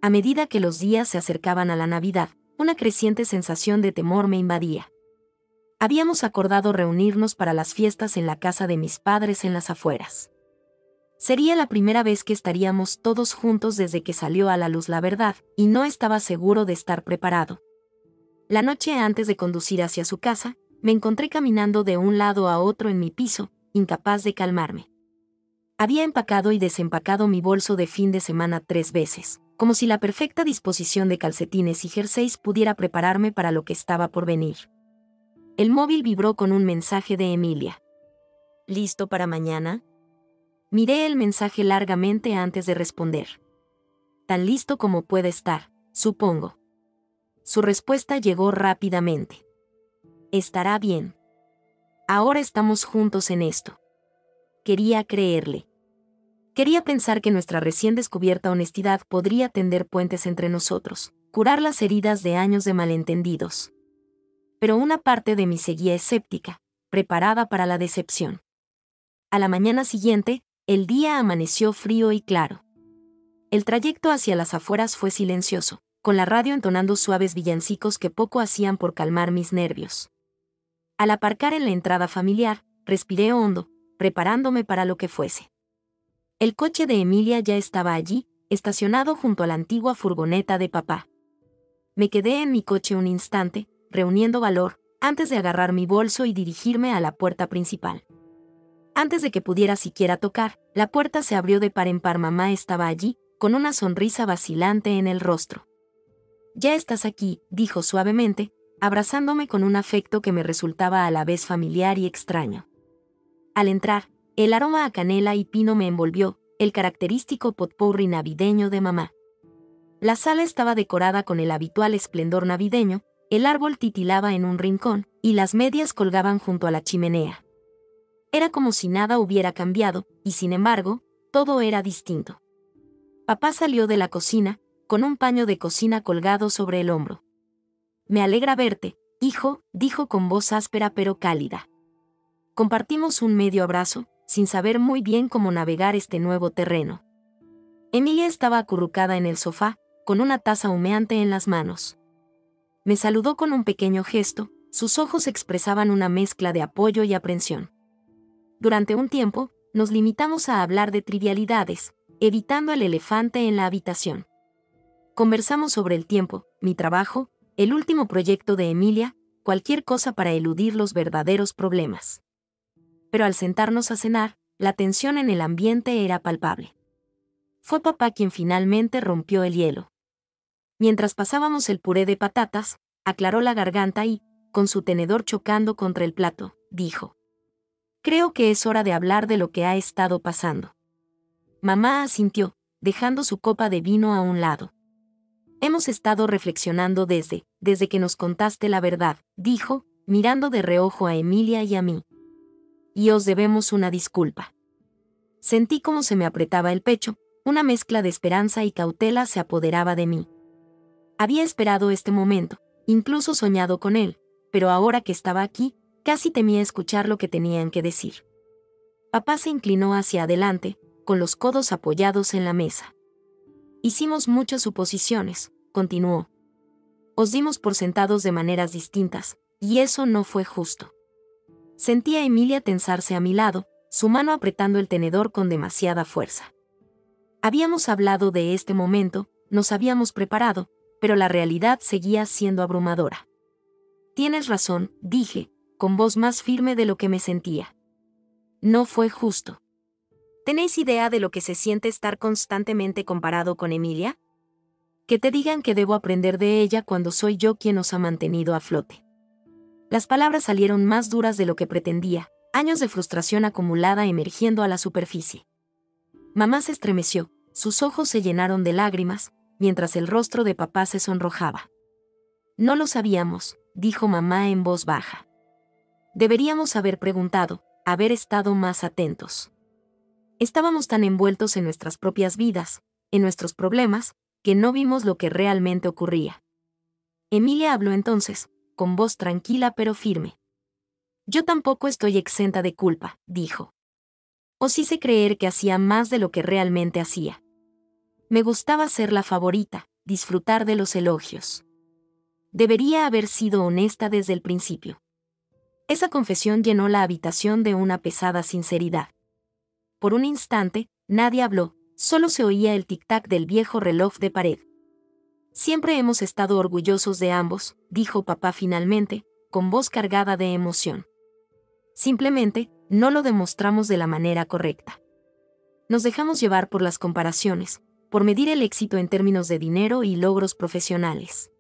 A medida que los días se acercaban a la Navidad, una creciente sensación de temor me invadía. Habíamos acordado reunirnos para las fiestas en la casa de mis padres en las afueras. Sería la primera vez que estaríamos todos juntos desde que salió a la luz la verdad, y no estaba seguro de estar preparado. La noche antes de conducir hacia su casa, me encontré caminando de un lado a otro en mi piso, incapaz de calmarme. Había empacado y desempacado mi bolso de fin de semana 3 veces, como si la perfecta disposición de calcetines y jerseys pudiera prepararme para lo que estaba por venir. El móvil vibró con un mensaje de Emilia. ¿Listo para mañana? Miré el mensaje largamente antes de responder. Tan listo como puede estar, supongo. Su respuesta llegó rápidamente. Estará bien. Ahora estamos juntos en esto. Quería creerle. Quería pensar que nuestra recién descubierta honestidad podría tender puentes entre nosotros, curar las heridas de años de malentendidos. Pero una parte de mí seguía escéptica, preparada para la decepción. A la mañana siguiente, El día amaneció frío y claro. El trayecto hacia las afueras fue silencioso, con la radio entonando suaves villancicos que poco hacían por calmar mis nervios. Al aparcar en la entrada familiar, respiré hondo, preparándome para lo que fuese. El coche de Emilia ya estaba allí, estacionado junto a la antigua furgoneta de papá. Me quedé en mi coche un instante, reuniendo valor, antes de agarrar mi bolso y dirigirme a la puerta principal. Antes de que pudiera siquiera tocar, la puerta se abrió de par en par. Mamá estaba allí, con una sonrisa vacilante en el rostro. «Ya estás aquí», dijo suavemente, abrazándome con un afecto que me resultaba a la vez familiar y extraño. Al entrar, el aroma a canela y pino me envolvió, el característico potpourri navideño de mamá. La sala estaba decorada con el habitual esplendor navideño, el árbol titilaba en un rincón, y las medias colgaban junto a la chimenea. Era como si nada hubiera cambiado, y sin embargo, todo era distinto. Papá salió de la cocina, con un paño de cocina colgado sobre el hombro. «Me alegra verte, hijo», dijo con voz áspera pero cálida. Compartimos un medio abrazo, sin saber muy bien cómo navegar este nuevo terreno. Emilia estaba acurrucada en el sofá, con una taza humeante en las manos. Me saludó con un pequeño gesto, sus ojos expresaban una mezcla de apoyo y aprensión. Durante un tiempo, nos limitamos a hablar de trivialidades, evitando el elefante en la habitación. Conversamos sobre el tiempo, mi trabajo, el último proyecto de Emilia, cualquier cosa para eludir los verdaderos problemas. Pero al sentarnos a cenar, la tensión en el ambiente era palpable. Fue papá quien finalmente rompió el hielo. Mientras pasábamos el puré de patatas, aclaró la garganta y, con su tenedor chocando contra el plato, dijo: «Creo que es hora de hablar de lo que ha estado pasando». Mamá asintió, dejando su copa de vino a un lado. «Hemos estado reflexionando desde que nos contaste la verdad», dijo, mirando de reojo a Emilia y a mí. «Y os debemos una disculpa». Sentí cómo se me apretaba el pecho, una mezcla de esperanza y cautela se apoderaba de mí. Había esperado este momento, incluso soñado con él, pero ahora que estaba aquí, casi temía escuchar lo que tenían que decir. Papá se inclinó hacia adelante, con los codos apoyados en la mesa. «Hicimos muchas suposiciones», continuó. «Os dimos por sentados de maneras distintas, y eso no fue justo». Sentí a Emilia tensarse a mi lado, su mano apretando el tenedor con demasiada fuerza. Habíamos hablado de este momento, nos habíamos preparado, pero la realidad seguía siendo abrumadora. «Tienes razón», dije, con voz más firme de lo que me sentía. «No fue justo». ¿Tenéis idea de lo que se siente estar constantemente comparado con Emilia? Que te digan que debo aprender de ella cuando soy yo quien os ha mantenido a flote. Las palabras salieron más duras de lo que pretendía, años de frustración acumulada emergiendo a la superficie. Mamá se estremeció, sus ojos se llenaron de lágrimas, mientras el rostro de papá se sonrojaba. «No lo sabíamos», dijo mamá en voz baja. «Deberíamos haber preguntado, haber estado más atentos. Estábamos tan envueltos en nuestras propias vidas, en nuestros problemas, que no vimos lo que realmente ocurría». Emilia habló entonces, con voz tranquila pero firme. «Yo tampoco estoy exenta de culpa», dijo. «Os hice creer que hacía más de lo que realmente hacía. Me gustaba ser la favorita, disfrutar de los elogios. Debería haber sido honesta desde el principio». Esa confesión llenó la habitación de una pesada sinceridad. Por un instante, nadie habló, solo se oía el tic-tac del viejo reloj de pared. «Siempre hemos estado orgullosos de ambos», dijo papá finalmente, con voz cargada de emoción. «Simplemente, no lo demostramos de la manera correcta. Nos dejamos llevar por las comparaciones, por medir el éxito en términos de dinero y logros profesionales.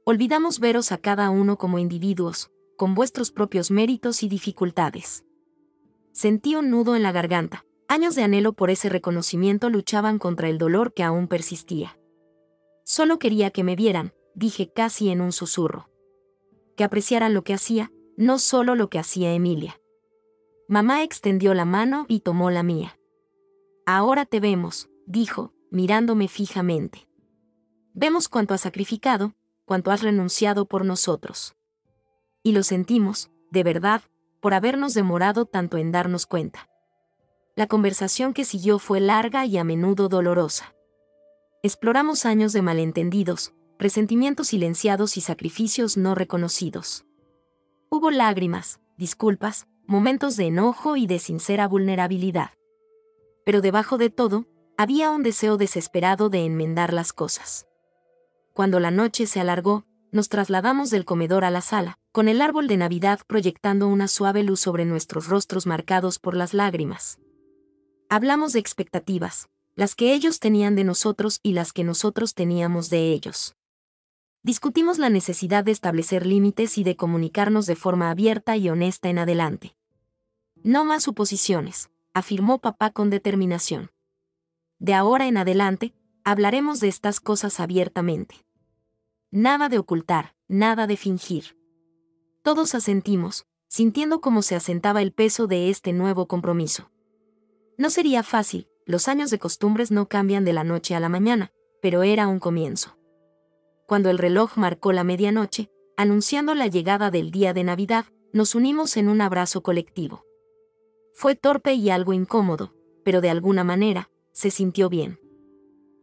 Olvidamos veros a cada uno como individuos, con vuestros propios méritos y dificultades». Sentí un nudo en la garganta. Años de anhelo por ese reconocimiento luchaban contra el dolor que aún persistía. «Solo quería que me vieran», dije casi en un susurro. «Que apreciaran lo que hacía, no solo lo que hacía Emilia». Mamá extendió la mano y tomó la mía. «Ahora te vemos», dijo, mirándome fijamente. «Vemos cuánto has sacrificado, cuánto has renunciado por nosotros. Y lo sentimos, de verdad, por habernos demorado tanto en darnos cuenta». La conversación que siguió fue larga y a menudo dolorosa. Exploramos años de malentendidos, resentimientos silenciados y sacrificios no reconocidos. Hubo lágrimas, disculpas, momentos de enojo y de sincera vulnerabilidad. Pero debajo de todo, había un deseo desesperado de enmendar las cosas. Cuando la noche se alargó, nos trasladamos del comedor a la sala, con el árbol de Navidad proyectando una suave luz sobre nuestros rostros marcados por las lágrimas. Hablamos de expectativas, las que ellos tenían de nosotros y las que nosotros teníamos de ellos. Discutimos la necesidad de establecer límites y de comunicarnos de forma abierta y honesta en adelante. No más suposiciones, afirmó papá con determinación. De ahora en adelante, hablaremos de estas cosas abiertamente. Nada de ocultar, nada de fingir. Todos asentimos, sintiendo cómo se asentaba el peso de este nuevo compromiso. No sería fácil, los años de costumbres no cambian de la noche a la mañana, pero era un comienzo. Cuando el reloj marcó la medianoche, anunciando la llegada del día de Navidad, nos unimos en un abrazo colectivo. Fue torpe y algo incómodo, pero de alguna manera, se sintió bien.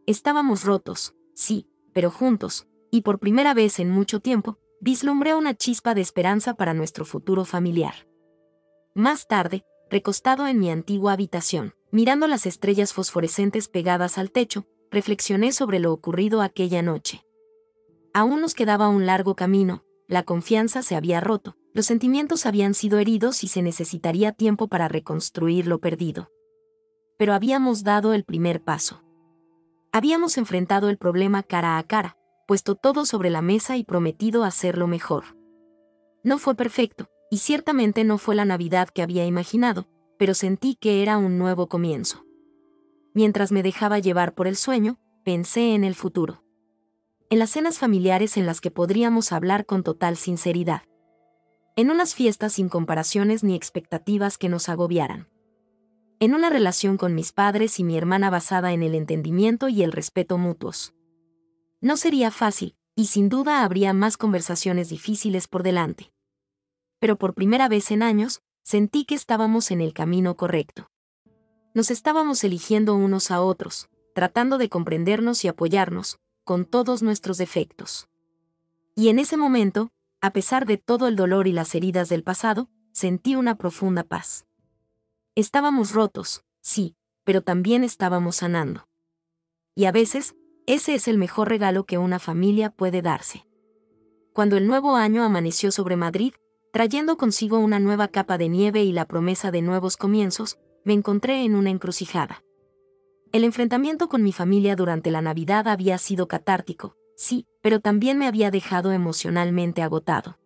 Estábamos rotos, sí, pero juntos, y por primera vez en mucho tiempo, vislumbré una chispa de esperanza para nuestro futuro familiar. Más tarde, recostado en mi antigua habitación, mirando las estrellas fosforescentes pegadas al techo, reflexioné sobre lo ocurrido aquella noche. Aún nos quedaba un largo camino, la confianza se había roto, los sentimientos habían sido heridos y se necesitaría tiempo para reconstruir lo perdido. Pero habíamos dado el primer paso. Habíamos enfrentado el problema cara a cara, puesto todo sobre la mesa y prometido hacerlo mejor. No fue perfecto, y ciertamente no fue la Navidad que había imaginado, pero sentí que era un nuevo comienzo. Mientras me dejaba llevar por el sueño, pensé en el futuro. En las cenas familiares en las que podríamos hablar con total sinceridad. En unas fiestas sin comparaciones ni expectativas que nos agobiaran. En una relación con mis padres y mi hermana basada en el entendimiento y el respeto mutuos. No sería fácil, y sin duda habría más conversaciones difíciles por delante. Pero por primera vez en años, sentí que estábamos en el camino correcto. Nos estábamos eligiendo unos a otros, tratando de comprendernos y apoyarnos, con todos nuestros defectos. Y en ese momento, a pesar de todo el dolor y las heridas del pasado, sentí una profunda paz. Estábamos rotos, sí, pero también estábamos sanando. Y a veces, ese es el mejor regalo que una familia puede darse. Cuando el nuevo año amaneció sobre Madrid, trayendo consigo una nueva capa de nieve y la promesa de nuevos comienzos, me encontré en una encrucijada. El enfrentamiento con mi familia durante la Navidad había sido catártico, sí, pero también me había dejado emocionalmente agotado.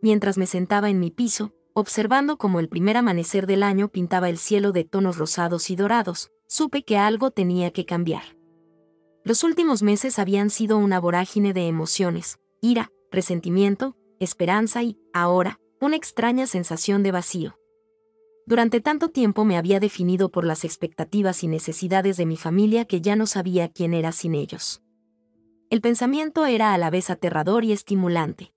Mientras me sentaba en mi piso, observando cómo el primer amanecer del año pintaba el cielo de tonos rosados y dorados, supe que algo tenía que cambiar. Los últimos meses habían sido una vorágine de emociones, ira, resentimiento, esperanza y, ahora, una extraña sensación de vacío. Durante tanto tiempo me había definido por las expectativas y necesidades de mi familia que ya no sabía quién era sin ellos. El pensamiento era a la vez aterrador y estimulante.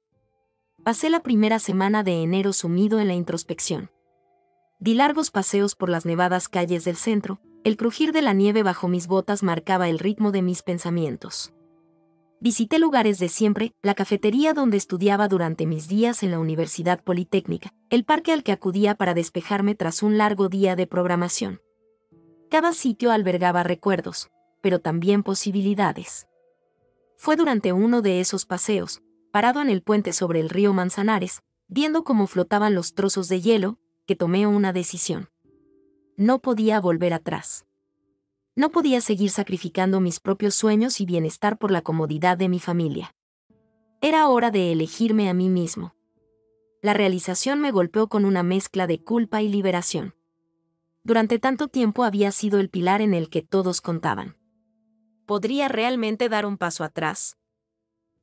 Pasé la primera semana de enero sumido en la introspección. Di largos paseos por las nevadas calles del centro, el crujir de la nieve bajo mis botas marcaba el ritmo de mis pensamientos. Visité lugares de siempre, la cafetería donde estudiaba durante mis días en la Universidad Politécnica, el parque al que acudía para despejarme tras un largo día de programación. Cada sitio albergaba recuerdos, pero también posibilidades. Fue durante uno de esos paseos, parado en el puente sobre el río Manzanares, viendo cómo flotaban los trozos de hielo, que tomé una decisión. No podía volver atrás. No podía seguir sacrificando mis propios sueños y bienestar por la comodidad de mi familia. Era hora de elegirme a mí mismo. La realización me golpeó con una mezcla de culpa y liberación. Durante tanto tiempo había sido el pilar en el que todos contaban. ¿Podría realmente dar un paso atrás?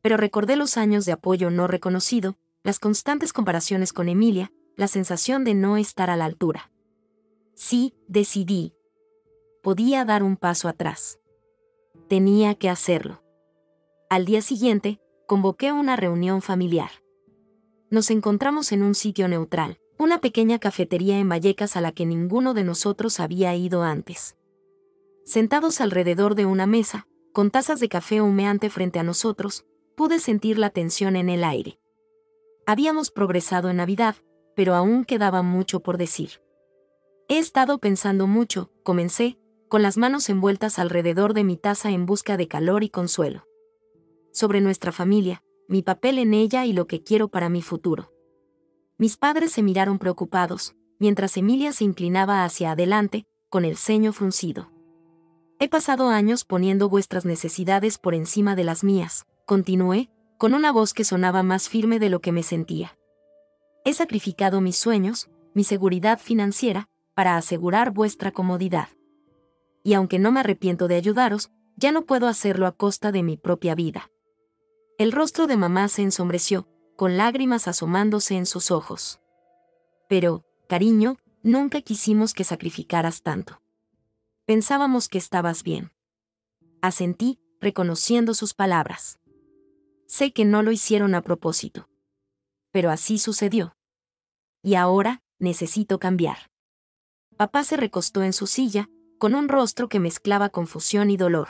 Pero recordé los años de apoyo no reconocido, las constantes comparaciones con Emilia, la sensación de no estar a la altura. Sí, decidí. Podía dar un paso atrás. Tenía que hacerlo. Al día siguiente, convoqué una reunión familiar. Nos encontramos en un sitio neutral, Una pequeña cafetería en Vallecas a la que ninguno de nosotros había ido antes. Sentados alrededor de una mesa, con tazas de café humeante frente a nosotros, pude sentir la tensión en el aire. Habíamos progresado en Navidad, pero aún quedaba mucho por decir. He estado pensando mucho, comencé, con las manos envueltas alrededor de mi taza en busca de calor y consuelo. Sobre nuestra familia, mi papel en ella y lo que quiero para mi futuro. Mis padres se miraron preocupados, mientras Emilia se inclinaba hacia adelante, con el ceño fruncido. He pasado años poniendo vuestras necesidades por encima de las mías, continué, con una voz que sonaba más firme de lo que me sentía. He sacrificado mis sueños, mi seguridad financiera, para asegurar vuestra comodidad. Y aunque no me arrepiento de ayudaros, ya no puedo hacerlo a costa de mi propia vida. El rostro de mamá se ensombreció, con lágrimas asomándose en sus ojos. Pero, cariño, nunca quisimos que sacrificaras tanto. Pensábamos que estabas bien. Asentí, reconociendo sus palabras. Sé que no lo hicieron a propósito. Pero así sucedió. Y ahora, necesito cambiar. Papá se recostó en su silla, con un rostro que mezclaba confusión y dolor.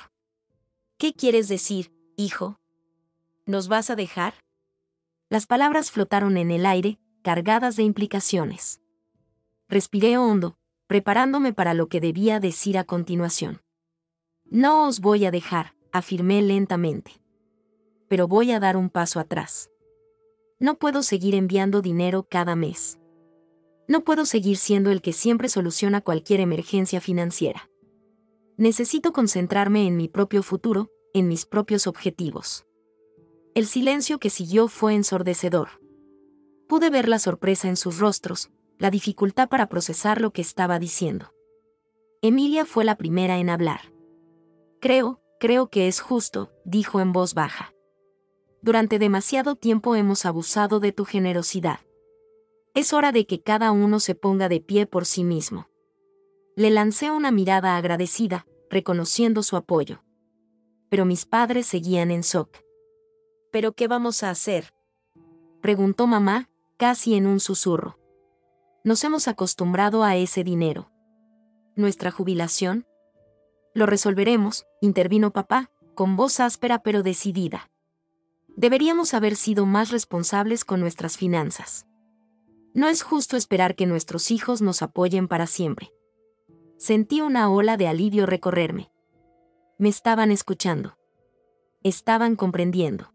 ¿Qué quieres decir, hijo? ¿Nos vas a dejar? Las palabras flotaron en el aire, cargadas de implicaciones. Respiré hondo, preparándome para lo que debía decir a continuación. No os voy a dejar, afirmé lentamente. Pero voy a dar un paso atrás. No puedo seguir enviando dinero cada mes. No puedo seguir siendo el que siempre soluciona cualquier emergencia financiera. Necesito concentrarme en mi propio futuro, en mis propios objetivos. El silencio que siguió fue ensordecedor. Pude ver la sorpresa en sus rostros, la dificultad para procesar lo que estaba diciendo. Emilia fue la primera en hablar. Creo que es justo, dijo en voz baja. Durante demasiado tiempo hemos abusado de tu generosidad. Es hora de que cada uno se ponga de pie por sí mismo. Le lancé una mirada agradecida, reconociendo su apoyo. Pero mis padres seguían en shock. ¿Pero qué vamos a hacer?, preguntó mamá, casi en un susurro. Nos hemos acostumbrado a ese dinero. ¿Nuestra jubilación? Lo resolveremos, intervino papá, con voz áspera pero decidida. Deberíamos haber sido más responsables con nuestras finanzas. No es justo esperar que nuestros hijos nos apoyen para siempre. Sentí una ola de alivio recorrerme. Me estaban escuchando. Estaban comprendiendo.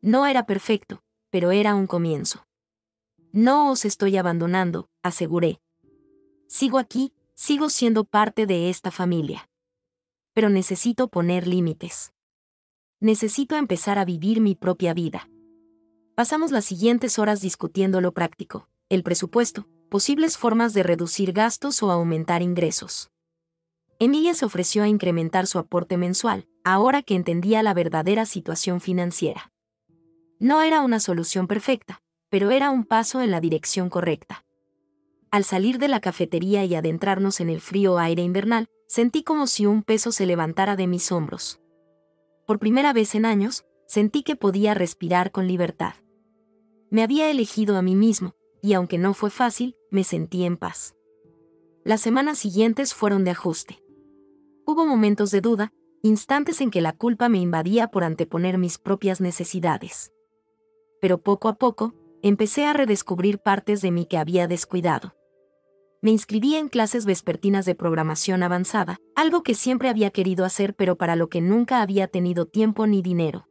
No era perfecto, pero era un comienzo. No os estoy abandonando, aseguré. Sigo aquí, sigo siendo parte de esta familia. Pero necesito poner límites. Necesito empezar a vivir mi propia vida. Pasamos las siguientes horas discutiendo lo práctico, el presupuesto, posibles formas de reducir gastos o aumentar ingresos. Emilia se ofreció a incrementar su aporte mensual, ahora que entendía la verdadera situación financiera. No era una solución perfecta, pero era un paso en la dirección correcta. Al salir de la cafetería y adentrarnos en el frío aire invernal, sentí como si un peso se levantara de mis hombros. Por primera vez en años, sentí que podía respirar con libertad. Me había elegido a mí mismo, y aunque no fue fácil, me sentí en paz. Las semanas siguientes fueron de ajuste. Hubo momentos de duda, instantes en que la culpa me invadía por anteponer mis propias necesidades. Pero poco a poco, empecé a redescubrir partes de mí que había descuidado. Me inscribí en clases vespertinas de programación avanzada, algo que siempre había querido hacer pero para lo que nunca había tenido tiempo ni dinero.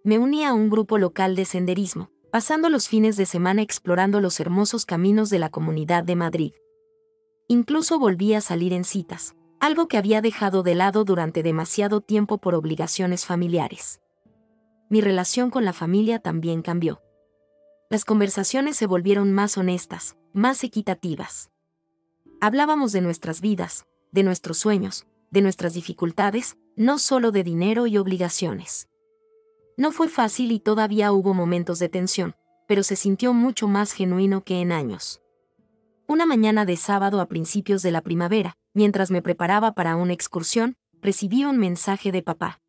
Me uní a un grupo local de senderismo, pasando los fines de semana explorando los hermosos caminos de la Comunidad de Madrid. Incluso volví a salir en citas, algo que había dejado de lado durante demasiado tiempo por obligaciones familiares. Mi relación con la familia también cambió. Las conversaciones se volvieron más honestas, más equitativas. Hablábamos de nuestras vidas, de nuestros sueños, de nuestras dificultades, no solo de dinero y obligaciones. No fue fácil y todavía hubo momentos de tensión, pero se sintió mucho más genuino que en años. Una mañana de sábado a principios de la primavera, mientras me preparaba para una excursión, recibí un mensaje de papá.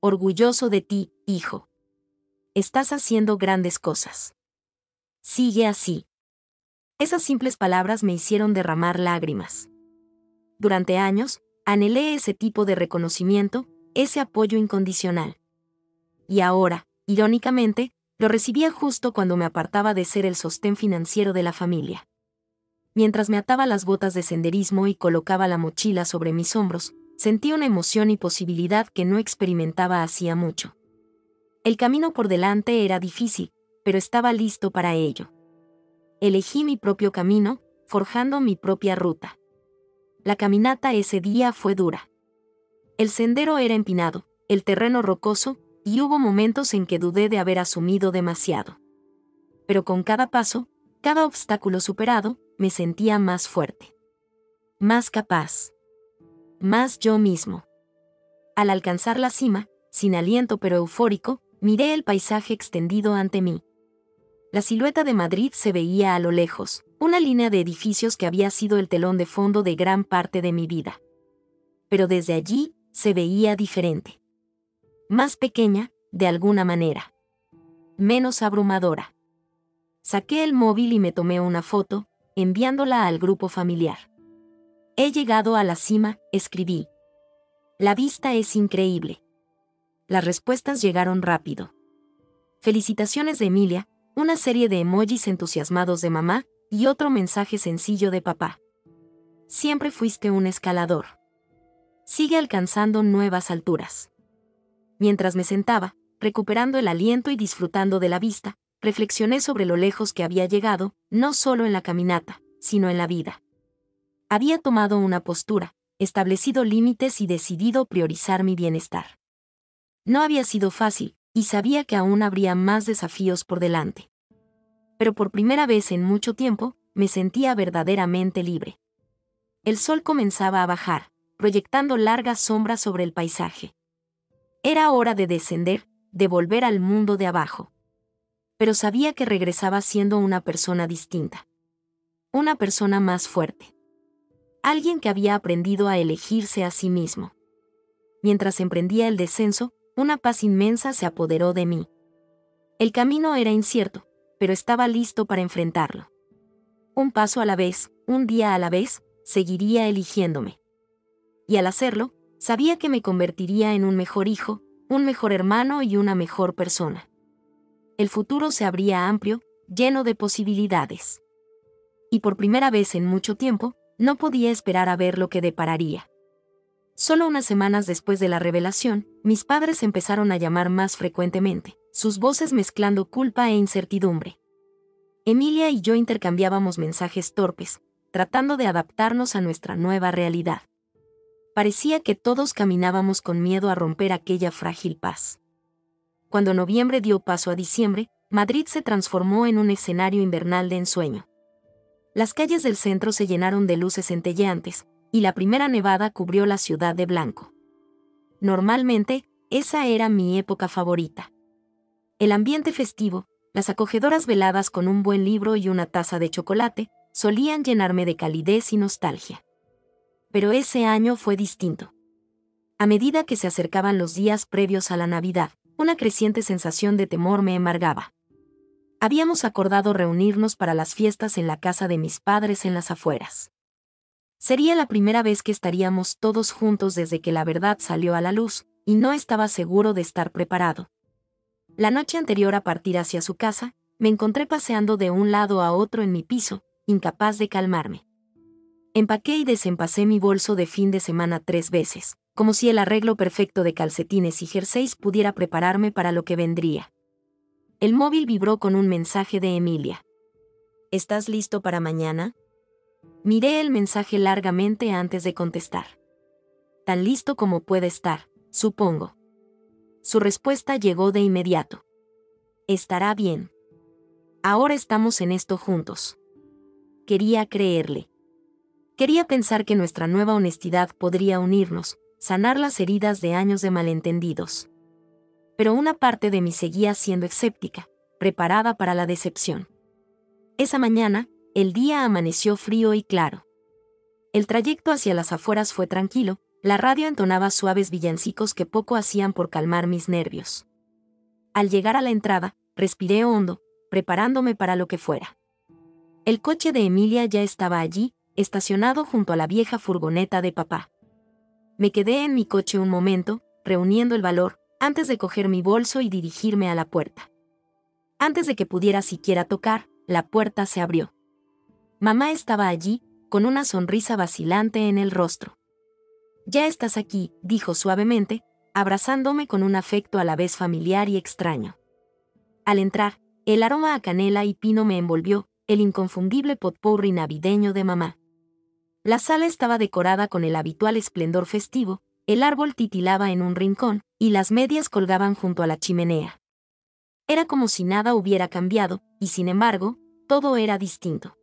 Orgulloso de ti, hijo. Estás haciendo grandes cosas. Sigue así. Esas simples palabras me hicieron derramar lágrimas. Durante años, anhelé ese tipo de reconocimiento, ese apoyo incondicional. Y ahora, irónicamente, lo recibía justo cuando me apartaba de ser el sostén financiero de la familia. Mientras me ataba las botas de senderismo y colocaba la mochila sobre mis hombros, sentí una emoción y posibilidad que no experimentaba hacía mucho. El camino por delante era difícil, pero estaba listo para ello. Elegí mi propio camino, forjando mi propia ruta. La caminata ese día fue dura. El sendero era empinado, el terreno rocoso, y hubo momentos en que dudé de haber asumido demasiado. Pero con cada paso, cada obstáculo superado, me sentía más fuerte. Más capaz. Más yo mismo. Al alcanzar la cima, sin aliento pero eufórico, miré el paisaje extendido ante mí. La silueta de Madrid se veía a lo lejos, una línea de edificios que había sido el telón de fondo de gran parte de mi vida. Pero desde allí, se veía diferente. Más pequeña, de alguna manera. Menos abrumadora. Saqué el móvil y me tomé una foto, enviándola al grupo familiar. He llegado a la cima, escribí. La vista es increíble. Las respuestas llegaron rápido. Felicitaciones de Emilia, una serie de emojis entusiasmados de mamá y otro mensaje sencillo de papá. Siempre fuiste un escalador. Sigue alcanzando nuevas alturas. Mientras me sentaba, recuperando el aliento y disfrutando de la vista, reflexioné sobre lo lejos que había llegado, no solo en la caminata, sino en la vida. Había tomado una postura, establecido límites y decidido priorizar mi bienestar. No había sido fácil, y sabía que aún habría más desafíos por delante. Pero por primera vez en mucho tiempo, me sentía verdaderamente libre. El sol comenzaba a bajar, proyectando largas sombras sobre el paisaje. Era hora de descender, de volver al mundo de abajo. Pero sabía que regresaba siendo una persona distinta. Una persona más fuerte. Alguien que había aprendido a elegirse a sí mismo. Mientras emprendía el descenso, una paz inmensa se apoderó de mí. El camino era incierto, pero estaba listo para enfrentarlo. Un paso a la vez, un día a la vez, seguiría eligiéndome. Y al hacerlo, sabía que me convertiría en un mejor hijo, un mejor hermano y una mejor persona. El futuro se abría amplio, lleno de posibilidades. Y por primera vez en mucho tiempo, no podía esperar a ver lo que depararía. Solo unas semanas después de la revelación, mis padres empezaron a llamar más frecuentemente, sus voces mezclando culpa e incertidumbre. Emilia y yo intercambiábamos mensajes torpes, tratando de adaptarnos a nuestra nueva realidad. Parecía que todos caminábamos con miedo a romper aquella frágil paz. Cuando noviembre dio paso a diciembre, Madrid se transformó en un escenario invernal de ensueño. Las calles del centro se llenaron de luces centelleantes, y la primera nevada cubrió la ciudad de blanco. Normalmente, esa era mi época favorita. El ambiente festivo, las acogedoras veladas con un buen libro y una taza de chocolate, solían llenarme de calidez y nostalgia. Pero ese año fue distinto. A medida que se acercaban los días previos a la Navidad, una creciente sensación de temor me embargaba. Habíamos acordado reunirnos para las fiestas en la casa de mis padres en las afueras. Sería la primera vez que estaríamos todos juntos desde que la verdad salió a la luz, y no estaba seguro de estar preparado. La noche anterior a partir hacia su casa, me encontré paseando de un lado a otro en mi piso, incapaz de calmarme. Empaqué y desempacé mi bolso de fin de semana 3 veces, como si el arreglo perfecto de calcetines y jerseys pudiera prepararme para lo que vendría. El móvil vibró con un mensaje de Emilia. ¿Estás listo para mañana? Miré el mensaje largamente antes de contestar. Tan listo como puede estar, supongo. Su respuesta llegó de inmediato. Estará bien. Ahora estamos en esto juntos. Quería creerle. Quería pensar que nuestra nueva honestidad podría unirnos, sanar las heridas de años de malentendidos. Pero una parte de mí seguía siendo escéptica, preparada para la decepción. Esa mañana, el día amaneció frío y claro. El trayecto hacia las afueras fue tranquilo, la radio entonaba suaves villancicos que poco hacían por calmar mis nervios. Al llegar a la entrada, respiré hondo, preparándome para lo que fuera. El coche de Emilia ya estaba allí, estacionado junto a la vieja furgoneta de papá. Me quedé en mi coche un momento, reuniendo el valor, antes de coger mi bolso y dirigirme a la puerta. Antes de que pudiera siquiera tocar, la puerta se abrió. Mamá estaba allí, con una sonrisa vacilante en el rostro. «Ya estás aquí», dijo suavemente, abrazándome con un afecto a la vez familiar y extraño. Al entrar, el aroma a canela y pino me envolvió, el inconfundible potpourri navideño de mamá. La sala estaba decorada con el habitual esplendor festivo, el árbol titilaba en un rincón, y las medias colgaban junto a la chimenea. Era como si nada hubiera cambiado, y sin embargo, todo era distinto.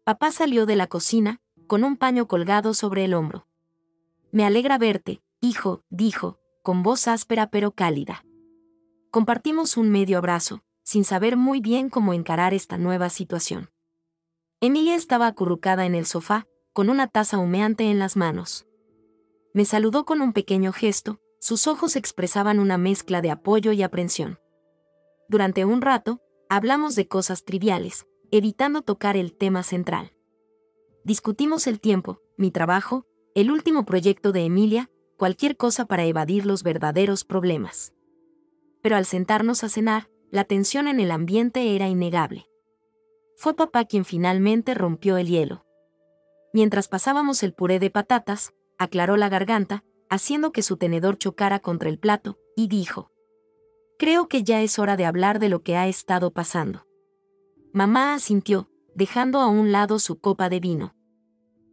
Papá salió de la cocina, con un paño colgado sobre el hombro. «Me alegra verte, hijo», dijo, con voz áspera pero cálida. Compartimos un medio abrazo, sin saber muy bien cómo encarar esta nueva situación. Emilia estaba acurrucada en el sofá, con una taza humeante en las manos. Me saludó con un pequeño gesto, sus ojos expresaban una mezcla de apoyo y aprensión. Durante un rato, hablamos de cosas triviales, evitando tocar el tema central. Discutimos el tiempo, mi trabajo, el último proyecto de Emilia, cualquier cosa para evadir los verdaderos problemas. Pero al sentarnos a cenar, la tensión en el ambiente era innegable. Fue papá quien finalmente rompió el hielo. Mientras pasábamos el puré de patatas, aclaró la garganta, haciendo que su tenedor chocara contra el plato, y dijo: «Creo que ya es hora de hablar de lo que ha estado pasando». Mamá asintió, dejando a un lado su copa de vino.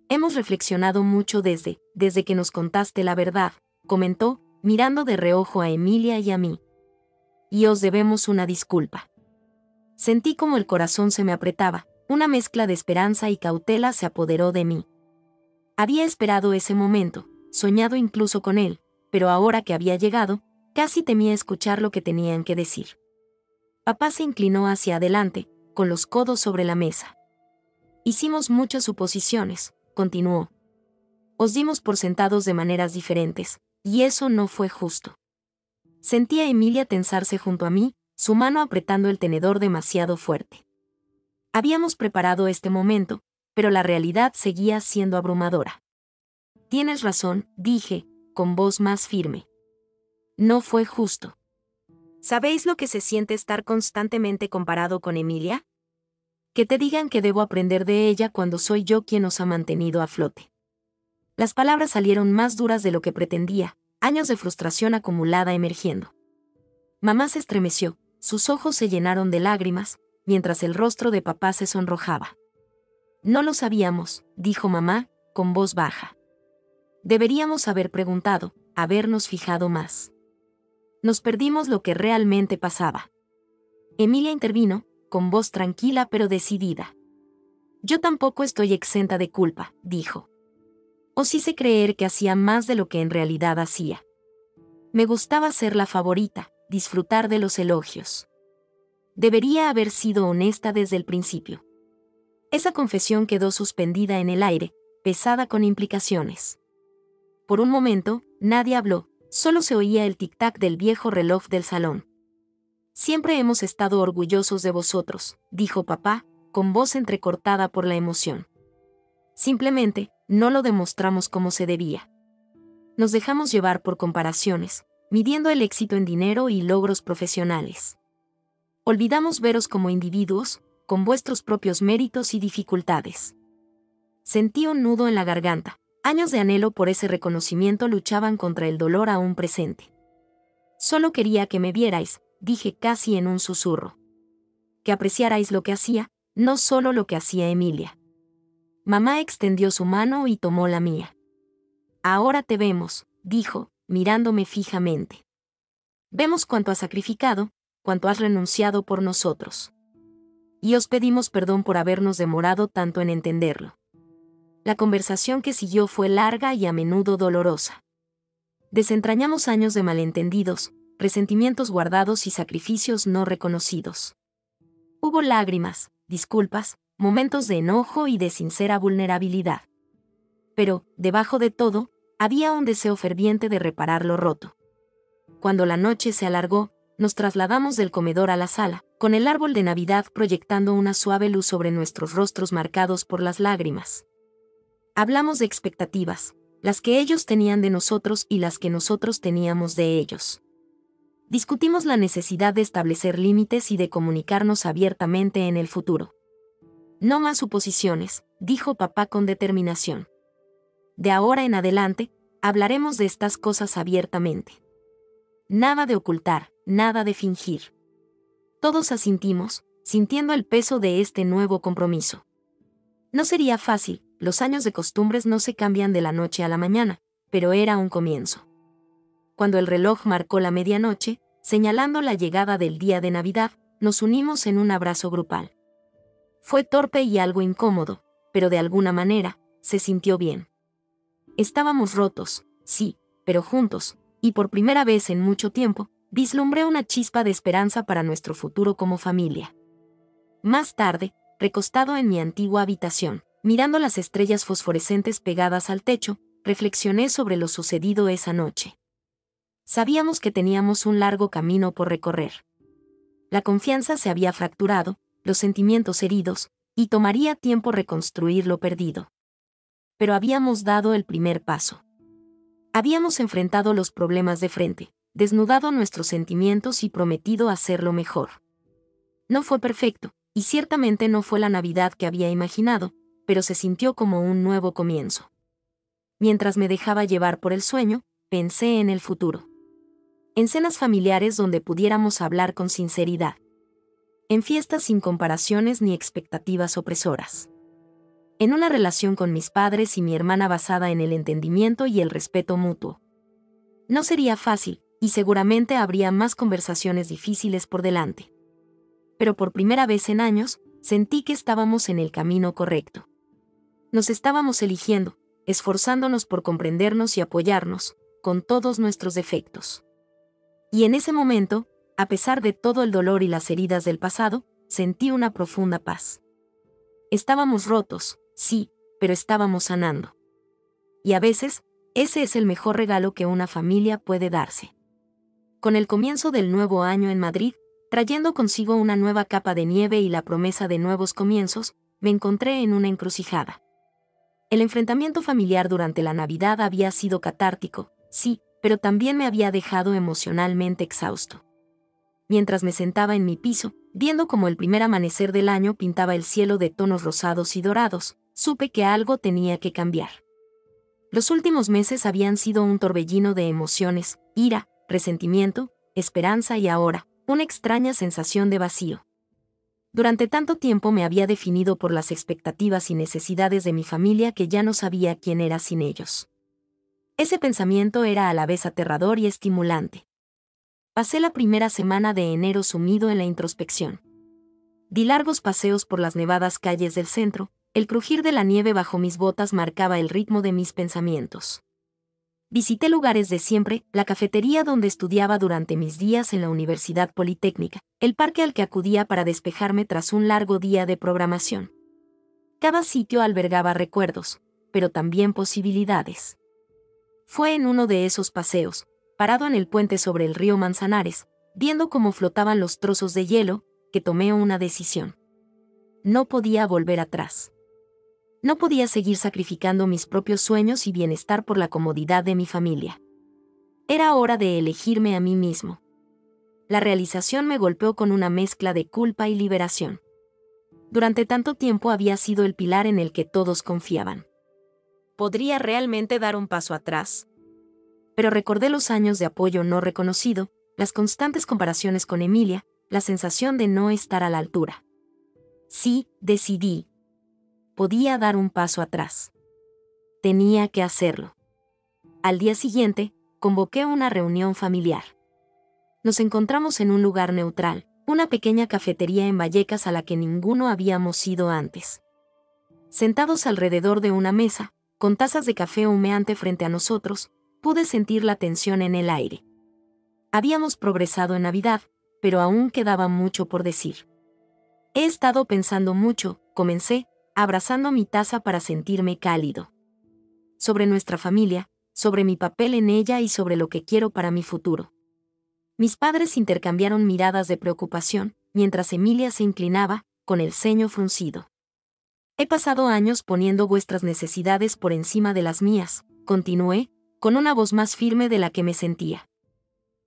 «Hemos reflexionado mucho desde que nos contaste la verdad», comentó, mirando de reojo a Emilia y a mí. «Y os debemos una disculpa». Sentí como el corazón se me apretaba, una mezcla de esperanza y cautela se apoderó de mí. Había esperado ese momento, soñado incluso con él, pero ahora que había llegado, casi temía escuchar lo que tenían que decir. Papá se inclinó hacia adelante, con los codos sobre la mesa. «Hicimos muchas suposiciones», continuó. «Os dimos por sentados de maneras diferentes, y eso no fue justo». Sentí a Emilia tensarse junto a mí, su mano apretando el tenedor demasiado fuerte. Habíamos preparado este momento, pero la realidad seguía siendo abrumadora. «Tienes razón», dije, con voz más firme. «No fue justo». ¿Sabéis lo que se siente estar constantemente comparado con Emilia? Que te digan que debo aprender de ella cuando soy yo quien os ha mantenido a flote. Las palabras salieron más duras de lo que pretendía, años de frustración acumulada emergiendo. Mamá se estremeció, sus ojos se llenaron de lágrimas, mientras el rostro de papá se sonrojaba. «No lo sabíamos», dijo mamá, con voz baja. «Deberíamos haber preguntado, habernos fijado más. Nos perdimos lo que realmente pasaba». Emilia intervino, con voz tranquila pero decidida. «Yo tampoco estoy exenta de culpa», dijo. «Os hice creer que hacía más de lo que en realidad hacía. Me gustaba ser la favorita, disfrutar de los elogios. Debería haber sido honesta desde el principio». Esa confesión quedó suspendida en el aire, pesada con implicaciones. Por un momento, nadie habló, solo se oía el tic-tac del viejo reloj del salón. «Siempre hemos estado orgullosos de vosotros», dijo papá, con voz entrecortada por la emoción. «Simplemente, no lo demostramos como se debía. Nos dejamos llevar por comparaciones, midiendo el éxito en dinero y logros profesionales. Olvidamos veros como individuos, con vuestros propios méritos y dificultades». Sentí un nudo en la garganta. Años de anhelo por ese reconocimiento luchaban contra el dolor aún presente. «Solo quería que me vierais», dije casi en un susurro. «Que apreciarais lo que hacía, no solo lo que hacía Emilia». Mamá extendió su mano y tomó la mía. «Ahora te vemos», dijo, mirándome fijamente. «Vemos cuánto has sacrificado, cuánto has renunciado por nosotros. Y os pedimos perdón por habernos demorado tanto en entenderlo». La conversación que siguió fue larga y a menudo dolorosa. Desentrañamos años de malentendidos, resentimientos guardados y sacrificios no reconocidos. Hubo lágrimas, disculpas, momentos de enojo y de sincera vulnerabilidad. Pero, debajo de todo, había un deseo ferviente de reparar lo roto. Cuando la noche se alargó, nos trasladamos del comedor a la sala, con el árbol de Navidad proyectando una suave luz sobre nuestros rostros marcados por las lágrimas. Hablamos de expectativas, las que ellos tenían de nosotros y las que nosotros teníamos de ellos. Discutimos la necesidad de establecer límites y de comunicarnos abiertamente en el futuro. No más suposiciones, dijo papá con determinación. De ahora en adelante, hablaremos de estas cosas abiertamente. Nada de ocultar, nada de fingir. Todos asintimos, sintiendo el peso de este nuevo compromiso. No sería fácil, los años de costumbres no se cambian de la noche a la mañana, pero era un comienzo. Cuando el reloj marcó la medianoche, señalando la llegada del día de Navidad, nos unimos en un abrazo grupal. Fue torpe y algo incómodo, pero de alguna manera, se sintió bien. Estábamos rotos, sí, pero juntos, y por primera vez en mucho tiempo, vislumbré una chispa de esperanza para nuestro futuro como familia. Más tarde, recostado en mi antigua habitación, mirando las estrellas fosforescentes pegadas al techo, reflexioné sobre lo sucedido esa noche. Sabíamos que teníamos un largo camino por recorrer. La confianza se había fracturado, los sentimientos heridos, y tomaría tiempo reconstruir lo perdido. Pero habíamos dado el primer paso. Habíamos enfrentado los problemas de frente, desnudado nuestros sentimientos y prometido hacerlo mejor. No fue perfecto, y ciertamente no fue la Navidad que había imaginado, pero se sintió como un nuevo comienzo. Mientras me dejaba llevar por el sueño, pensé en el futuro. En cenas familiares donde pudiéramos hablar con sinceridad. En fiestas sin comparaciones ni expectativas opresoras. En una relación con mis padres y mi hermana basada en el entendimiento y el respeto mutuo. No sería fácil, y seguramente habría más conversaciones difíciles por delante. Pero por primera vez en años, sentí que estábamos en el camino correcto. Nos estábamos eligiendo, esforzándonos por comprendernos y apoyarnos, con todos nuestros defectos. Y en ese momento, a pesar de todo el dolor y las heridas del pasado, sentí una profunda paz. Estábamos rotos, sí, pero estábamos sanando. Y a veces, ese es el mejor regalo que una familia puede darse. Con el comienzo del nuevo año en Madrid, trayendo consigo una nueva capa de nieve y la promesa de nuevos comienzos, me encontré en una encrucijada. El enfrentamiento familiar durante la Navidad había sido catártico, sí, pero también me había dejado emocionalmente exhausto. Mientras me sentaba en mi piso, viendo cómo el primer amanecer del año pintaba el cielo de tonos rosados y dorados, supe que algo tenía que cambiar. Los últimos meses habían sido un torbellino de emociones, ira, resentimiento, esperanza y ahora, una extraña sensación de vacío. Durante tanto tiempo me había definido por las expectativas y necesidades de mi familia que ya no sabía quién era sin ellos. Ese pensamiento era a la vez aterrador y estimulante. Pasé la primera semana de enero sumido en la introspección. Di largos paseos por las nevadas calles del centro, el crujir de la nieve bajo mis botas marcaba el ritmo de mis pensamientos. Visité lugares de siempre, la cafetería donde estudiaba durante mis días en la Universidad Politécnica, el parque al que acudía para despejarme tras un largo día de programación. Cada sitio albergaba recuerdos, pero también posibilidades. Fue en uno de esos paseos, parado en el puente sobre el río Manzanares, viendo cómo flotaban los trozos de hielo, que tomé una decisión. No podía volver atrás. No podía seguir sacrificando mis propios sueños y bienestar por la comodidad de mi familia. Era hora de elegirme a mí mismo. La realización me golpeó con una mezcla de culpa y liberación. Durante tanto tiempo había sido el pilar en el que todos confiaban. ¿Podría realmente dar un paso atrás? Pero recordé los años de apoyo no reconocido, las constantes comparaciones con Emilia, la sensación de no estar a la altura. Sí, decidí. Podía dar un paso atrás. Tenía que hacerlo. Al día siguiente, convoqué una reunión familiar. Nos encontramos en un lugar neutral, una pequeña cafetería en Vallecas a la que ninguno habíamos ido antes. Sentados alrededor de una mesa, con tazas de café humeante frente a nosotros, pude sentir la tensión en el aire. Habíamos progresado en Navidad, pero aún quedaba mucho por decir. He estado pensando mucho, comencé, abrazando mi taza para sentirme cálido. Sobre nuestra familia, sobre mi papel en ella y sobre lo que quiero para mi futuro. Mis padres intercambiaron miradas de preocupación, mientras Emilia se inclinaba, con el ceño fruncido. He pasado años poniendo vuestras necesidades por encima de las mías, continué, con una voz más firme de la que me sentía.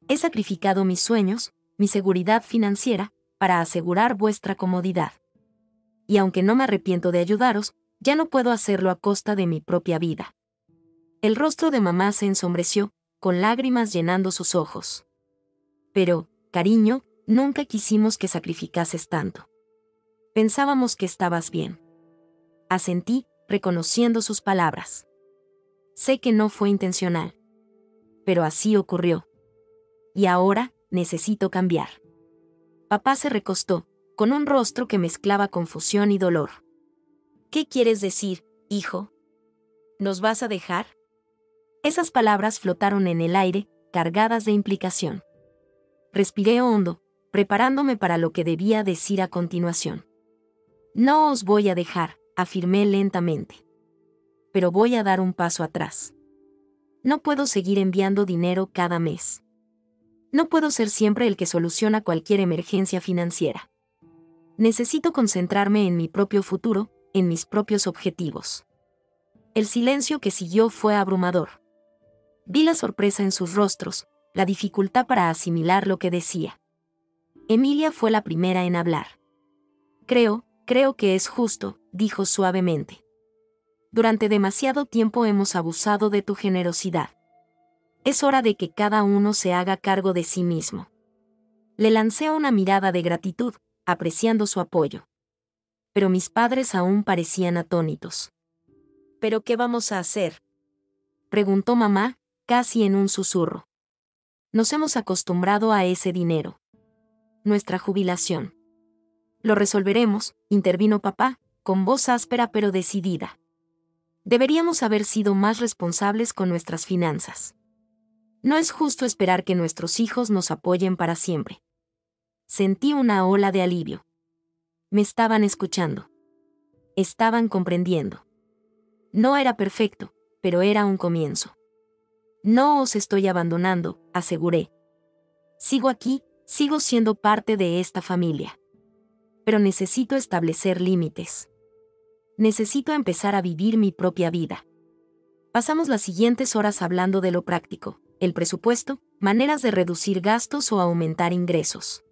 He sacrificado mis sueños, mi seguridad financiera, para asegurar vuestra comodidad. Y aunque no me arrepiento de ayudaros, ya no puedo hacerlo a costa de mi propia vida. El rostro de mamá se ensombreció, con lágrimas llenando sus ojos. Pero, cariño, nunca quisimos que sacrificases tanto. Pensábamos que estabas bien. Asentí, reconociendo sus palabras. Sé que no fue intencional. Pero así ocurrió. Y ahora, necesito cambiar. Papá se recostó, con un rostro que mezclaba confusión y dolor. ¿Qué quieres decir, hijo? ¿Nos vas a dejar? Esas palabras flotaron en el aire, cargadas de implicación. Respiré hondo, preparándome para lo que debía decir a continuación. No os voy a dejar, afirmé lentamente. Pero voy a dar un paso atrás. No puedo seguir enviando dinero cada mes. No puedo ser siempre el que soluciona cualquier emergencia financiera. Necesito concentrarme en mi propio futuro, en mis propios objetivos. El silencio que siguió fue abrumador. Vi la sorpresa en sus rostros, la dificultad para asimilar lo que decía. Emilia fue la primera en hablar. Creo que es justo, dijo suavemente. Durante demasiado tiempo hemos abusado de tu generosidad. Es hora de que cada uno se haga cargo de sí mismo. Le lancé una mirada de gratitud, apreciando su apoyo. Pero mis padres aún parecían atónitos. ¿Pero qué vamos a hacer?, preguntó mamá, casi en un susurro. Nos hemos acostumbrado a ese dinero. Nuestra jubilación. Lo resolveremos, intervino papá, con voz áspera pero decidida. Deberíamos haber sido más responsables con nuestras finanzas. No es justo esperar que nuestros hijos nos apoyen para siempre. Sentí una ola de alivio. Me estaban escuchando. Estaban comprendiendo. No era perfecto, pero era un comienzo. No os estoy abandonando, aseguré. Sigo aquí, sigo siendo parte de esta familia. Pero necesito establecer límites. Necesito empezar a vivir mi propia vida. Pasamos las siguientes horas hablando de lo práctico, el presupuesto, maneras de reducir gastos o aumentar ingresos.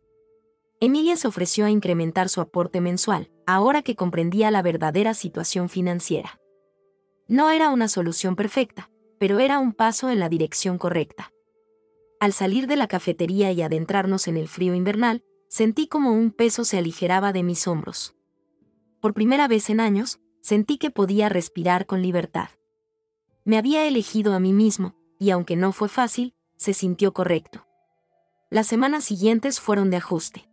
Emilia se ofreció a incrementar su aporte mensual, ahora que comprendía la verdadera situación financiera. No era una solución perfecta, pero era un paso en la dirección correcta. Al salir de la cafetería y adentrarnos en el frío invernal, sentí como un peso se aligeraba de mis hombros. Por primera vez en años, sentí que podía respirar con libertad. Me había elegido a mí mismo, y aunque no fue fácil, se sintió correcto. Las semanas siguientes fueron de ajuste.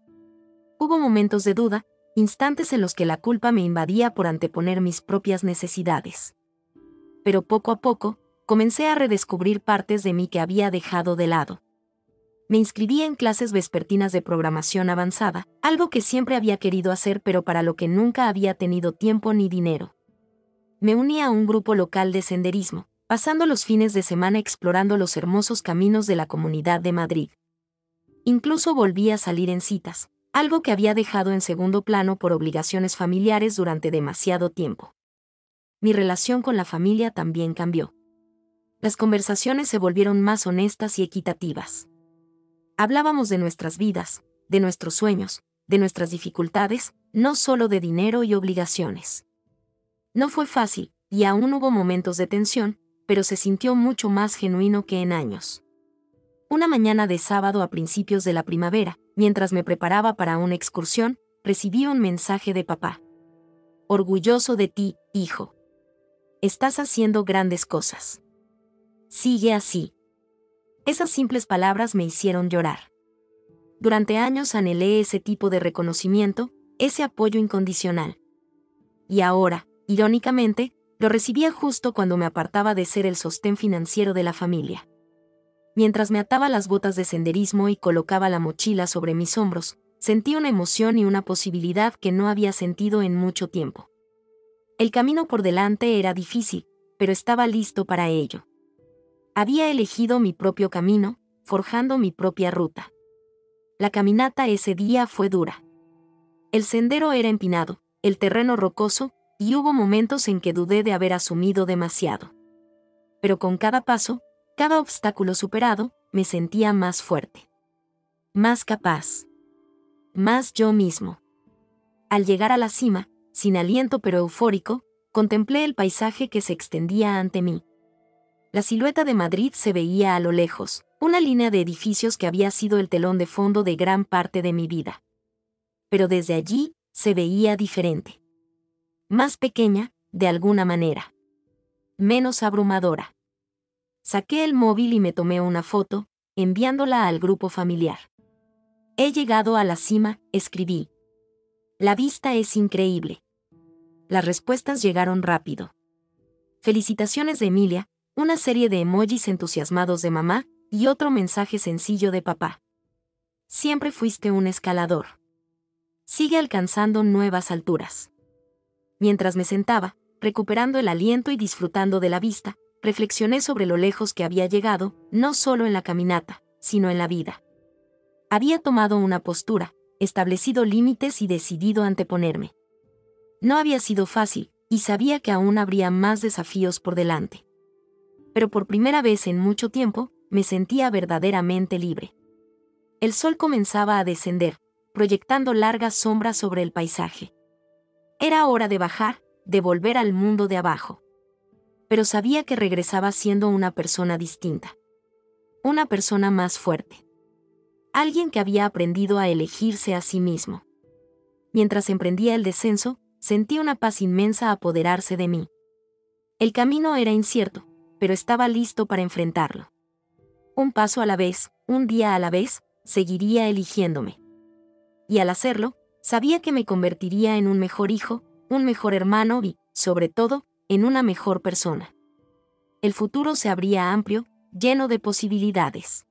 Hubo momentos de duda, instantes en los que la culpa me invadía por anteponer mis propias necesidades. Pero poco a poco, comencé a redescubrir partes de mí que había dejado de lado. Me inscribí en clases vespertinas de programación avanzada, algo que siempre había querido hacer pero para lo que nunca había tenido tiempo ni dinero. Me uní a un grupo local de senderismo, pasando los fines de semana explorando los hermosos caminos de la Comunidad de Madrid. Incluso volví a salir en citas, algo que había dejado en segundo plano por obligaciones familiares durante demasiado tiempo. Mi relación con la familia también cambió. Las conversaciones se volvieron más honestas y equitativas. Hablábamos de nuestras vidas, de nuestros sueños, de nuestras dificultades, no solo de dinero y obligaciones. No fue fácil, y aún hubo momentos de tensión, pero se sintió mucho más genuino que en años. Una mañana de sábado a principios de la primavera, mientras me preparaba para una excursión, recibí un mensaje de papá. Orgulloso de ti, hijo. Estás haciendo grandes cosas. Sigue así. Esas simples palabras me hicieron llorar. Durante años anhelé ese tipo de reconocimiento, ese apoyo incondicional. Y ahora, irónicamente, lo recibía justo cuando me apartaba de ser el sostén financiero de la familia. Mientras me ataba las botas de senderismo y colocaba la mochila sobre mis hombros, sentí una emoción y una posibilidad que no había sentido en mucho tiempo. El camino por delante era difícil, pero estaba listo para ello. Había elegido mi propio camino, forjando mi propia ruta. La caminata ese día fue dura. El sendero era empinado, el terreno rocoso, y hubo momentos en que dudé de haber asumido demasiado. Pero con cada paso, cada obstáculo superado, me sentía más fuerte. Más capaz. Más yo mismo. Al llegar a la cima, sin aliento pero eufórico, contemplé el paisaje que se extendía ante mí. La silueta de Madrid se veía a lo lejos, una línea de edificios que había sido el telón de fondo de gran parte de mi vida. Pero desde allí, se veía diferente. Más pequeña, de alguna manera. Menos abrumadora. Saqué el móvil y me tomé una foto, enviándola al grupo familiar. He llegado a la cima, escribí. La vista es increíble. Las respuestas llegaron rápido. Felicitaciones de Emilia, una serie de emojis entusiasmados de mamá, y otro mensaje sencillo de papá. Siempre fuiste un escalador. Sigue alcanzando nuevas alturas. Mientras me sentaba, recuperando el aliento y disfrutando de la vista, reflexioné sobre lo lejos que había llegado, no solo en la caminata, sino en la vida. Había tomado una postura, establecido límites y decidido anteponerme. No había sido fácil, y sabía que aún habría más desafíos por delante. Pero por primera vez en mucho tiempo, me sentía verdaderamente libre. El sol comenzaba a descender, proyectando largas sombras sobre el paisaje. Era hora de bajar, de volver al mundo de abajo. Pero sabía que regresaba siendo una persona distinta. Una persona más fuerte. Alguien que había aprendido a elegirse a sí mismo. Mientras emprendía el descenso, sentí una paz inmensa apoderarse de mí. El camino era incierto, pero estaba listo para enfrentarlo. Un paso a la vez, un día a la vez, seguiría eligiéndome. Y al hacerlo, sabía que me convertiría en un mejor hijo, un mejor hermano y, sobre todo, en una mejor persona. El futuro se abría amplio, lleno de posibilidades.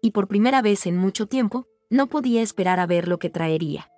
Y por primera vez en mucho tiempo, no podía esperar a ver lo que traería.